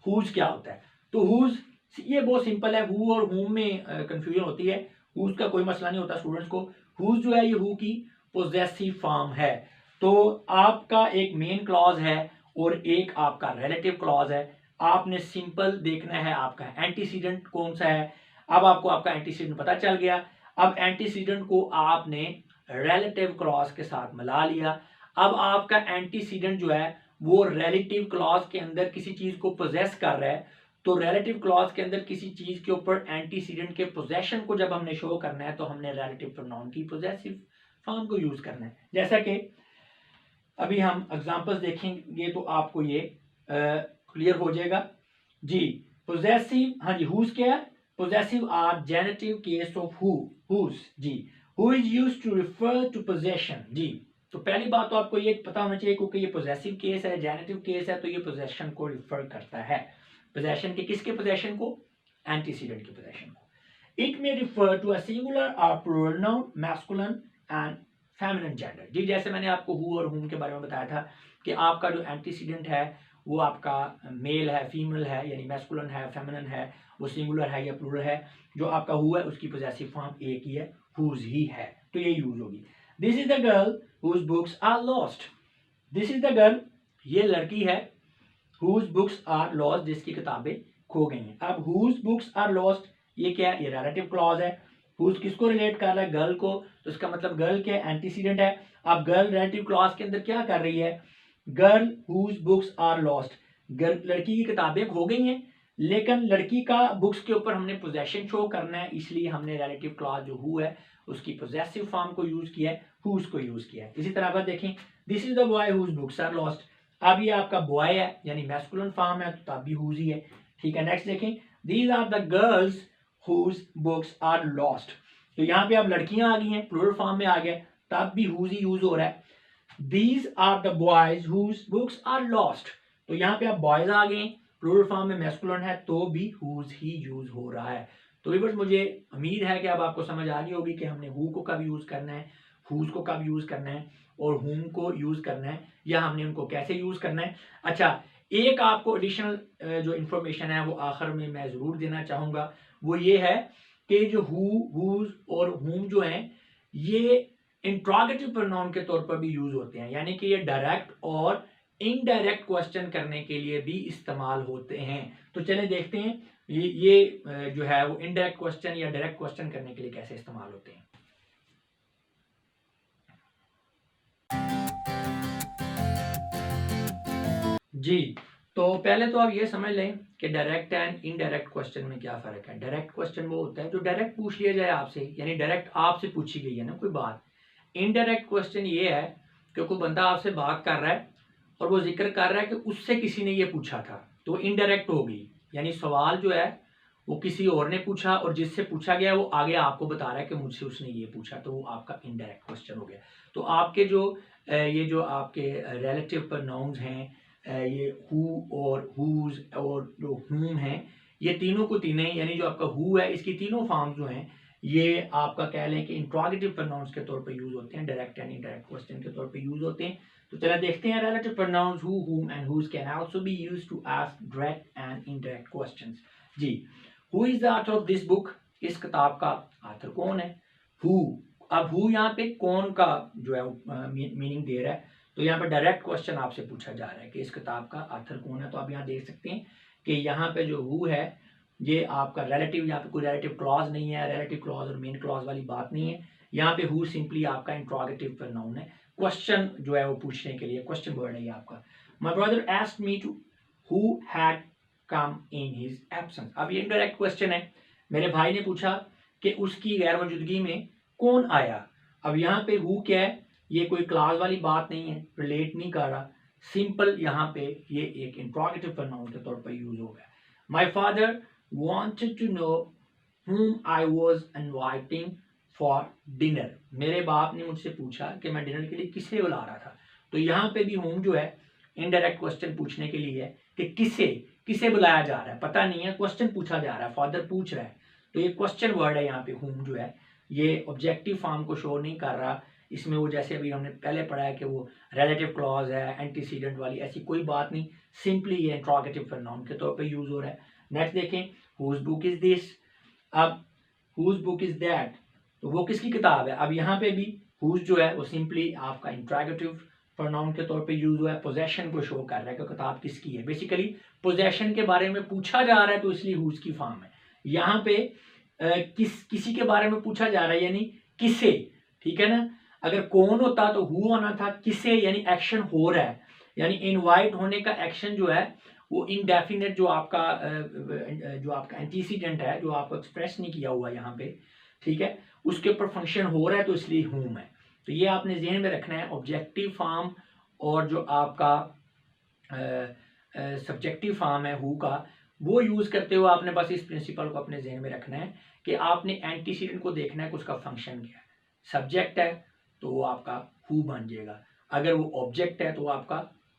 हुज क्या होता है। तो हुज ये बहुत सिंपल है, हु और हुम में कंफ्यूजन होती है, हुज का कोई मसला नहीं होता स्टूडेंट्स को। हुज जो है ये हु की पोजेसिव फॉर्म है। तो आपका एक मेन क्लॉज है और एक आपका रिलेटिव क्लॉज है। आपने सिंपल देखना है आपका एंटीसीडेंट कौन सा है। अब आपको आपका एंटीसीडेंट पता चल गया। अब एंटीसीडेंट को आपने रिलेटिव क्लॉज के साथ मिला लिया। अब आपका एंटीसीडेंट जो है वो रिलेटिव क्लॉज के अंदर किसी चीज को पोजेस कर रहा है, तो रिलेटिव क्लॉज के अंदर किसी चीज के ऊपर एंटीसीडेंट के पोजेशन को जब हमने शो करना है तो हमने रिलेटिव प्रोनाउन की पोजेसिव फॉर्म को यूज करना है। जैसा कि अभी हम एग्जांपल्स देखेंगे तो आपको ये क्लियर हो जाएगा जी। पोजेसिव, हाँ जी, हुज क्या है? Possessive or genitive case of whose जी, who is used to refer to possession जी। तो पहली बात तो आपको ये पता होना चाहिए क्योंकि ये पोजेसिव केस है, जेनेटिव केस है, तो ये पोजेशन को रिफर करता है। पोजेशन के किसके पोजेशन को? एंटीसीडेंट के पोजेशन को। It may refer to a singular और plural noun, masculine and feminine gender जी। जैसे मैंने आपको हु और हुम के बारे में बताया था कि आपका जो एंटीसीडेंट है वो आपका मेल है, फीमेल है, यानी मैस्कुलिन है, फेमिनिन है, वो सिंगुलर है या प्लूरल है। जो आपका हु है उसकी पोजेसिव फॉर्म एक ही है, हुज ही है, तो ये यूज होगी। This is the girl whose books are lost. This is the girl, ये लड़की है, हुज बुक्स आर लॉस्ट, जिसकी किताबें खो गई हैं। अब हुज बुक्स आर लॉस्ट ये क्या है? ये रिलेटिव क्लॉज है। हुज किसको रिलेट कर रहा है? गर्ल को, तो इसका मतलब गर्ल क्या है? एंटीसीडेंट है। अब गर्ल रिलेटिव क्लॉज के अंदर क्या कर रही है? Girl whose books are lost, girl लड़की की किताबें खो गई हैं, लेकिन लड़की का बुक्स के ऊपर हमने पोजेशन शो करना है, इसलिए हमने रिलेटिव क्लॉज जो हु है उसकी पोजेसिव फॉर्म को यूज किया है, हुज को यूज किया है। इसी तरह आप देखें, this is the boy whose books are lost. अब ये आपका बॉय है यानी मैस्कुलिन फॉर्म है, तो तब भी हुज ही है, ठीक है। नेक्स्ट देखें, these are the girls whose books are lost. तो यहाँ पे अब लड़कियां आ गई हैं, प्लूरल फॉर्म में आ गया, तब भी हुज ही यूज हो रहा है। These are the boys whose books are lost, तो यहाँ पे अब बॉयज आ गए, प्लूरल फॉर्म में मैस्कुलिन है, तो भी हुज ही यूज हो रहा है। तो व्यूअर्स मुझे उम्मीद है कि अब आपको समझ आ गई होगी कि हमने हु को कब यूज करना है, हुज को कब यूज करना है और हुम को यूज करना है, या हमने उनको कैसे यूज करना है। अच्छा, एक आपको एडिशनल जो इंफॉर्मेशन है वो आखिर में मैं जरूर देना चाहूंगा, वो ये है कि जो हु, हुज और हुम जो हैं ये इंट्रोगेटिव प्रोनाउन के तौर पर भी यूज होते हैं, यानी कि ये डायरेक्ट और इनडायरेक्ट क्वेश्चन करने के लिए भी इस्तेमाल होते हैं। तो चले देखते हैं ये जो है वो इनडायरेक्ट क्वेश्चन या डायरेक्ट क्वेश्चन करने के लिए कैसे इस्तेमाल होते हैं। जी, तो पहले तो आप ये समझ लें कि डायरेक्ट एंड इनडायरेक्ट क्वेश्चन में क्या फर्क है। डायरेक्ट क्वेश्चन वो होता है जो डायरेक्ट पूछ लिया जाए आपसे, यानी डायरेक्ट आपसे पूछी गई है ना कोई बात। इनडायरेक्ट क्वेश्चन ये है कि कोई बंदा आपसे बात कर रहा है और वो जिक्र कर रहा है कि उससे किसी ने ये पूछा था, तो इनडायरेक्ट हो गई, यानी सवाल जो है वो किसी और ने पूछा और जिससे पूछा गया वो आगे आपको बता रहा है कि मुझसे उसने ये पूछा, तो वो आपका इनडायरेक्ट क्वेश्चन हो गया। तो आपके जो ये जो आपके रिलेटिव प्रोनाउंस हैं, ये हु और हुज और जो हुम है, ये तीनों को तीनों, यानी जो आपका हु है इसकी तीनों फॉर्म जो हैं ये आपका कह लें कि इंट्रोगेटिव प्रोनाउंस के तौर पे यूज होते हैं, डायरेक्ट एंड इनडायरेक्ट क्वेश्चन के तौर पे यूज होते हैं। तो चला देखते हैं, relative pronouns who, whom and whose can also be used to ask direct and indirect questions जी। Who is the author of this book? इस किताब का ऑथर कौन है? हु। अब हु यहाँ पे कौन का जो है मीनिंग दे रहा है, तो यहाँ पे डायरेक्ट क्वेश्चन आपसे पूछा जा रहा है कि इस किताब का ऑथर कौन है। तो आप यहाँ देख सकते हैं कि यहाँ पे जो हु है ये आपका रिलेटिव, यहाँ पे कोई रिलेटिव क्लॉज नहीं है, रिलेटिव क्लॉज और मेन क्लॉज वाली बात नहीं है। यहाँ पे हु सिंपली आपका इंट्रोगेटिव प्रोनाउन है, क्वेश्चन जो है वो पूछने के लिए क्वेश्चन वर्ड है ये आपका। My brother asked me to who had come in his absence. अब ये इनडायरेक्ट क्वेश्चन है, मेरे भाई ने पूछा कि उसकी गैर मौजूदगी में कौन आया। अब यहाँ पे हु क्या है? ये कोई क्लास वाली बात नहीं है, रिलेट नहीं कर रहा, सिंपल यहाँ पे ये एक इंट्रोगेटिव प्रोनाउन के तौर पर यूज हो गया। My father wanted to know whom I was inviting for dinner। मेरे बाप ने मुझसे पूछा कि मैं डिनर के लिए किसे बुला रहा था। तो यहाँ पे भी whom जो है इनडायरेक्ट क्वेश्चन पूछने के लिए है कि किसे बुलाया जा रहा है, पता नहीं है, क्वेश्चन पूछा जा रहा है, फादर पूछ रहा है, तो ये क्वेश्चन वर्ड है। यहाँ पे whom जो है ये ऑब्जेक्टिव फॉर्म को शो नहीं कर रहा, इसमें वो जैसे अभी हमने पहले पढ़ा है कि वो रिलेटिव क्लॉज है, एंटीसीडेंट वाली ऐसी कोई बात नहीं, सिंपली ये इंट्रोगेटिव प्रोनाउन के तौर पर यूज हो रहा है। नेक्स्ट देखें, हुज बुक इज दिस। अब हुज बुक इज दैट, तो वो किसकी किताब है। अब यहाँ पे भी हुज जो है वो सिंपली आपका इंट्रोगेटिव प्रोनाउन के तौर पे यूज हुआ है, पोजेशन को शो कर रहा है कि किताब किसकी है। बेसिकली पोजेशन के बारे में पूछा जा रहा है, तो इसलिए हुज की फॉर्म है। यहाँ पे किसी के बारे में पूछा जा रहा है यानी किसे, ठीक है ना। अगर कौन होता तो हु होना था, किसे यानी एक्शन हो रहा है, यानी इनवाइट होने का एक्शन जो है वो इनडेफिनेट जो आपका एंटीसीडेंट है, जो आपको एक्सप्रेस नहीं किया हुआ यहाँ पे, ठीक है, उसके ऊपर फंक्शन हो रहा है, तो इसलिए हूम है। तो ये आपने जहन में रखना है। ऑब्जेक्टिव फॉर्म और जो आपका सब्जेक्टिव फॉर्म है हु का, वो यूज़ करते हुए आपने बस इस प्रिंसिपल को अपने जहन में रखना है कि आपने एंटीसीडेंट को देखना है कि उसका फंक्शन क्या है। सब्जेक्ट है तो वो आपका हु बन जाएगा, अगर वो ऑब्जेक्ट है तो वो आपका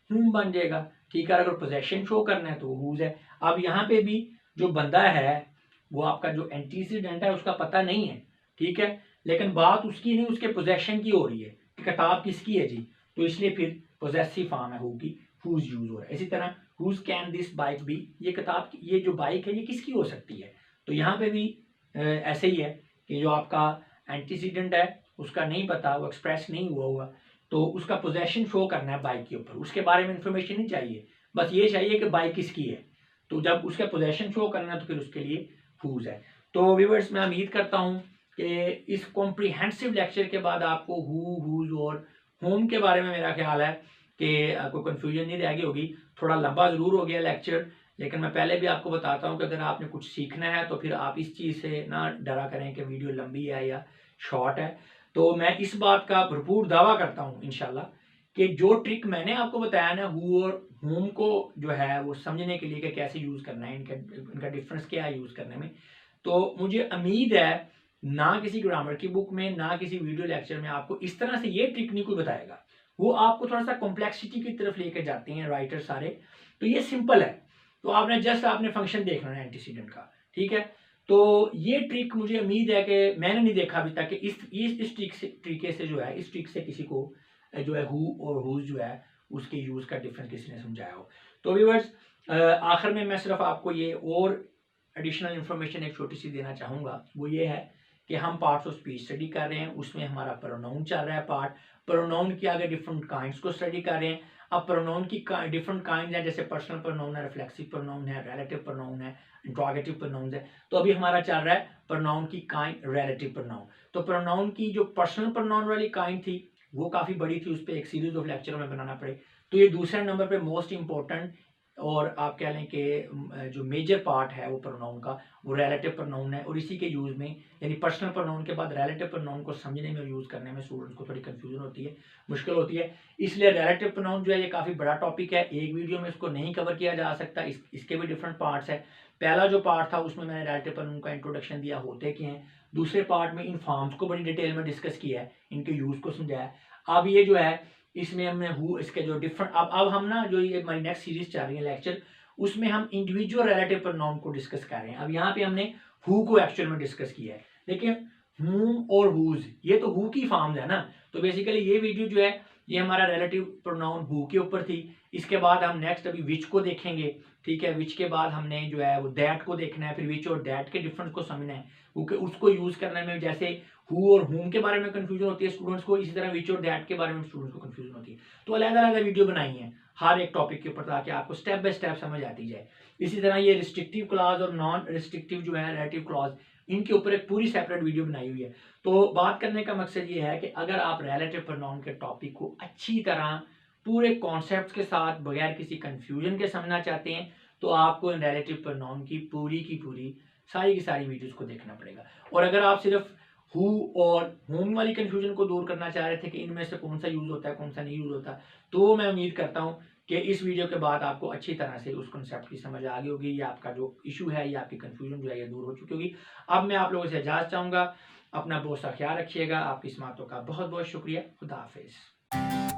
हुम बन जाएगा, ठीक है। अगर पोजेशन शो करना है तो वो हुज है। अब यहाँ पे भी जो बंदा है वो आपका जो एंटीसीडेंट है उसका पता नहीं है, ठीक है, लेकिन बात उसकी नहीं, उसके पोजेशन की हो रही है कि किताब किसकी है जी, तो इसलिए फिर पोजेसिव फॉर्म है हु की, हुज यूज हो रहा है। इसी तरह whose can this bike be, ये किताब की ये जो बाइक है ये किसकी हो सकती है, तो यहाँ पे भी ऐसे ही है कि जो आपका एंटीसीडेंट है उसका नहीं पता, वो एक्सप्रेस नहीं हुआ हुआ, तो उसका पोजेशन शो करना है बाइक के ऊपर, उसके बारे में इंफॉर्मेशन नहीं चाहिए, बस ये चाहिए कि बाइक किसकी है। तो जब उसका पोजेशन शो करना है तो फिर उसके लिए हुज है। तो व्यूअर्स, मैं उम्मीद करता हूँ कि इस कॉम्प्रिहेंसिव लेक्चर के बाद आपको हुज और होम के बारे में मेरा ख्याल है कि आपको कन्फ्यूजन नहीं रह गई होगी। थोड़ा लंबा ज़रूर हो गया लेक्चर, लेकिन मैं पहले भी आपको बताता हूँ कि अगर आपने कुछ सीखना है तो फिर आप इस चीज़ से ना डरा करें कि वीडियो लंबी है या शॉर्ट है। तो मैं इस बात का भरपूर दावा करता हूँ इंशाल्लाह कि जो ट्रिक मैंने आपको बताया ना हु और होम को जो है वो समझने के लिए कि कैसे यूज़ करना है, इनका डिफरेंस क्या है यूज़ करने में, तो मुझे उम्मीद है ना किसी ग्रामर की बुक में ना किसी वीडियो लेक्चर में आपको इस तरह से ये ट्रिक नहीं कोई बताएगा। वो आपको थोड़ा सा कॉम्प्लेक्सिटी की तरफ लेकर जाते हैं राइटर सारे। तो ये सिंपल है, तो आपने फंक्शन देखना है एंटीसीडेंट का, ठीक है। तो ये ट्रिक मुझे उम्मीद है कि मैंने नहीं देखा अभी तक कि इस तरीके से जो है, इस ट्रिक से किसी को जो है हु और हुज जो है उसके यूज का डिफरेंस किसी ने समझाया हो। तो व्यूअर्स, आखिर में मैं सिर्फ आपको ये और एडिशनल इंफॉर्मेशन एक छोटी सी देना चाहूँगा, वो ये है कि हम पार्ट्स ऑफ स्पीच स्टडी कर रहे हैं, उसमें हमारा प्रोनाउन चल रहा है पार्ट, प्रोनाउन के आगे डिफरेंट काइंड्स को स्टडी कर रहे हैं। अब प्रोनाउन की डिफरेंट काइंड है, जैसे पर्सनल प्रोनाउन है, रिफ्लेक्सिव प्रोनाउन है, रिलेटिव प्रोनाउन है, इंट्रोगेटिव प्रोनाउन है। तो अभी हमारा चल रहा है प्रोनाउन की काइंड रिलेटिव प्रोनाउन। तो प्रोनाउन की जो पर्सनल प्रोनाउन वाली काइंड थी वो काफ़ी बड़ी थी, उस पर एक सीरीज ऑफ लेक्चर में बनाना पड़े। तो ये दूसरे नंबर पे मोस्ट इंपॉर्टेंट और आप कह लें कि जो मेजर पार्ट है वो प्रोनाउन का, वो रिलेटिव प्रोनाउन है। और इसी के यूज़ में यानी पर्सनल प्रोनाउन के बाद रिलेटिव प्रोनाउन को समझने में और यूज़ करने में स्टूडेंट्स को थोड़ी कंफ्यूजन होती है, मुश्किल होती है। इसलिए रिलेटिव प्रोनाउन जो है ये काफ़ी बड़ा टॉपिक है, एक वीडियो में इसको नहीं कवर किया जा सकता, इसके भी डिफरेंट पार्ट्स है। पहला जो पार्ट था उसमें मैंने रिलेटिव प्रोनाउन का इंट्रोडक्शन दिया, होते क्या हैं। दूसरे पार्ट में इन फॉर्म्स को बड़ी डिटेल में डिस्कस किया है, इनके यूज़ को समझाया। अब ये जो है इसमें हमने हु इसके जो डिफरेंट, अब हम ना जो ये हमारी नेक्स्ट सीरीज चल रही है लेक्चर, उसमें हम इंडिविजुअल रिलेटिव प्रोनाउन को डिस्कस कर रहे हैं। अब यहाँ पे हमने हु को एक्चुअल में डिस्कस किया है, देखिए हुम और हुज ये तो हु की फॉर्म्स है ना। तो बेसिकली ये वीडियो जो है ये हमारा रिलेटिव प्रोनाउन हु के ऊपर थी। इसके बाद हम नेक्स्ट अभी विच को देखेंगे, ठीक है। विच के बाद हमने जो है वो दैट को देखना है, फिर विच और दैट के डिफरेंस को समझना है, क्योंकि उसको यूज करने में जैसे हु और हुम के बारे में कंफ्यूजन होती है स्टूडेंट्स को, इसी तरह विच और दैट के बारे में स्टूडेंट्स को कंफ्यूजन होती है। तो अलग-अलग वीडियो बनाई है हर एक टॉपिक के ऊपर ताकि आपको स्टेप बाय स्टेप समझ आती जाए। इसी तरह ये रिस्ट्रिक्टिव क्लॉज और नॉन रिस्ट्रिक्टिव जो है रिलेटिव क्लॉज, इनके ऊपर एक पूरी सेपरेट वीडियो बनाई हुई है। तो बात करने का मकसद ये है कि अगर आप रिलेटिव प्रोनाउन के टॉपिक को अच्छी तरह पूरे कॉन्सेप्ट्स के साथ बगैर किसी कंफ्यूजन के समझना चाहते हैं तो आपको इन रिलेटिव प्रोनाउन की पूरी सारी की सारी वीडियोस को देखना पड़ेगा। और अगर आप सिर्फ हु और होम वाली कंफ्यूजन को दूर करना चाह रहे थे कि इनमें से कौन सा यूज होता है कौन सा नहीं यूज होता, तो मैं उम्मीद करता हूँ कि इस वीडियो के बाद आपको अच्छी तरह से उस कॉन्सेप्ट की समझ आ गई होगी, या आपका जो इशू है या आपकी कंफ्यूजन जो है ये दूर हो चुकी होगी। अब मैं आप लोगों से इजाज़त चाहूँगा, अपना बहुत सा ख्याल रखिएगा, आपकी समातों का बहुत बहुत शुक्रिया। खुदा हाफिज़।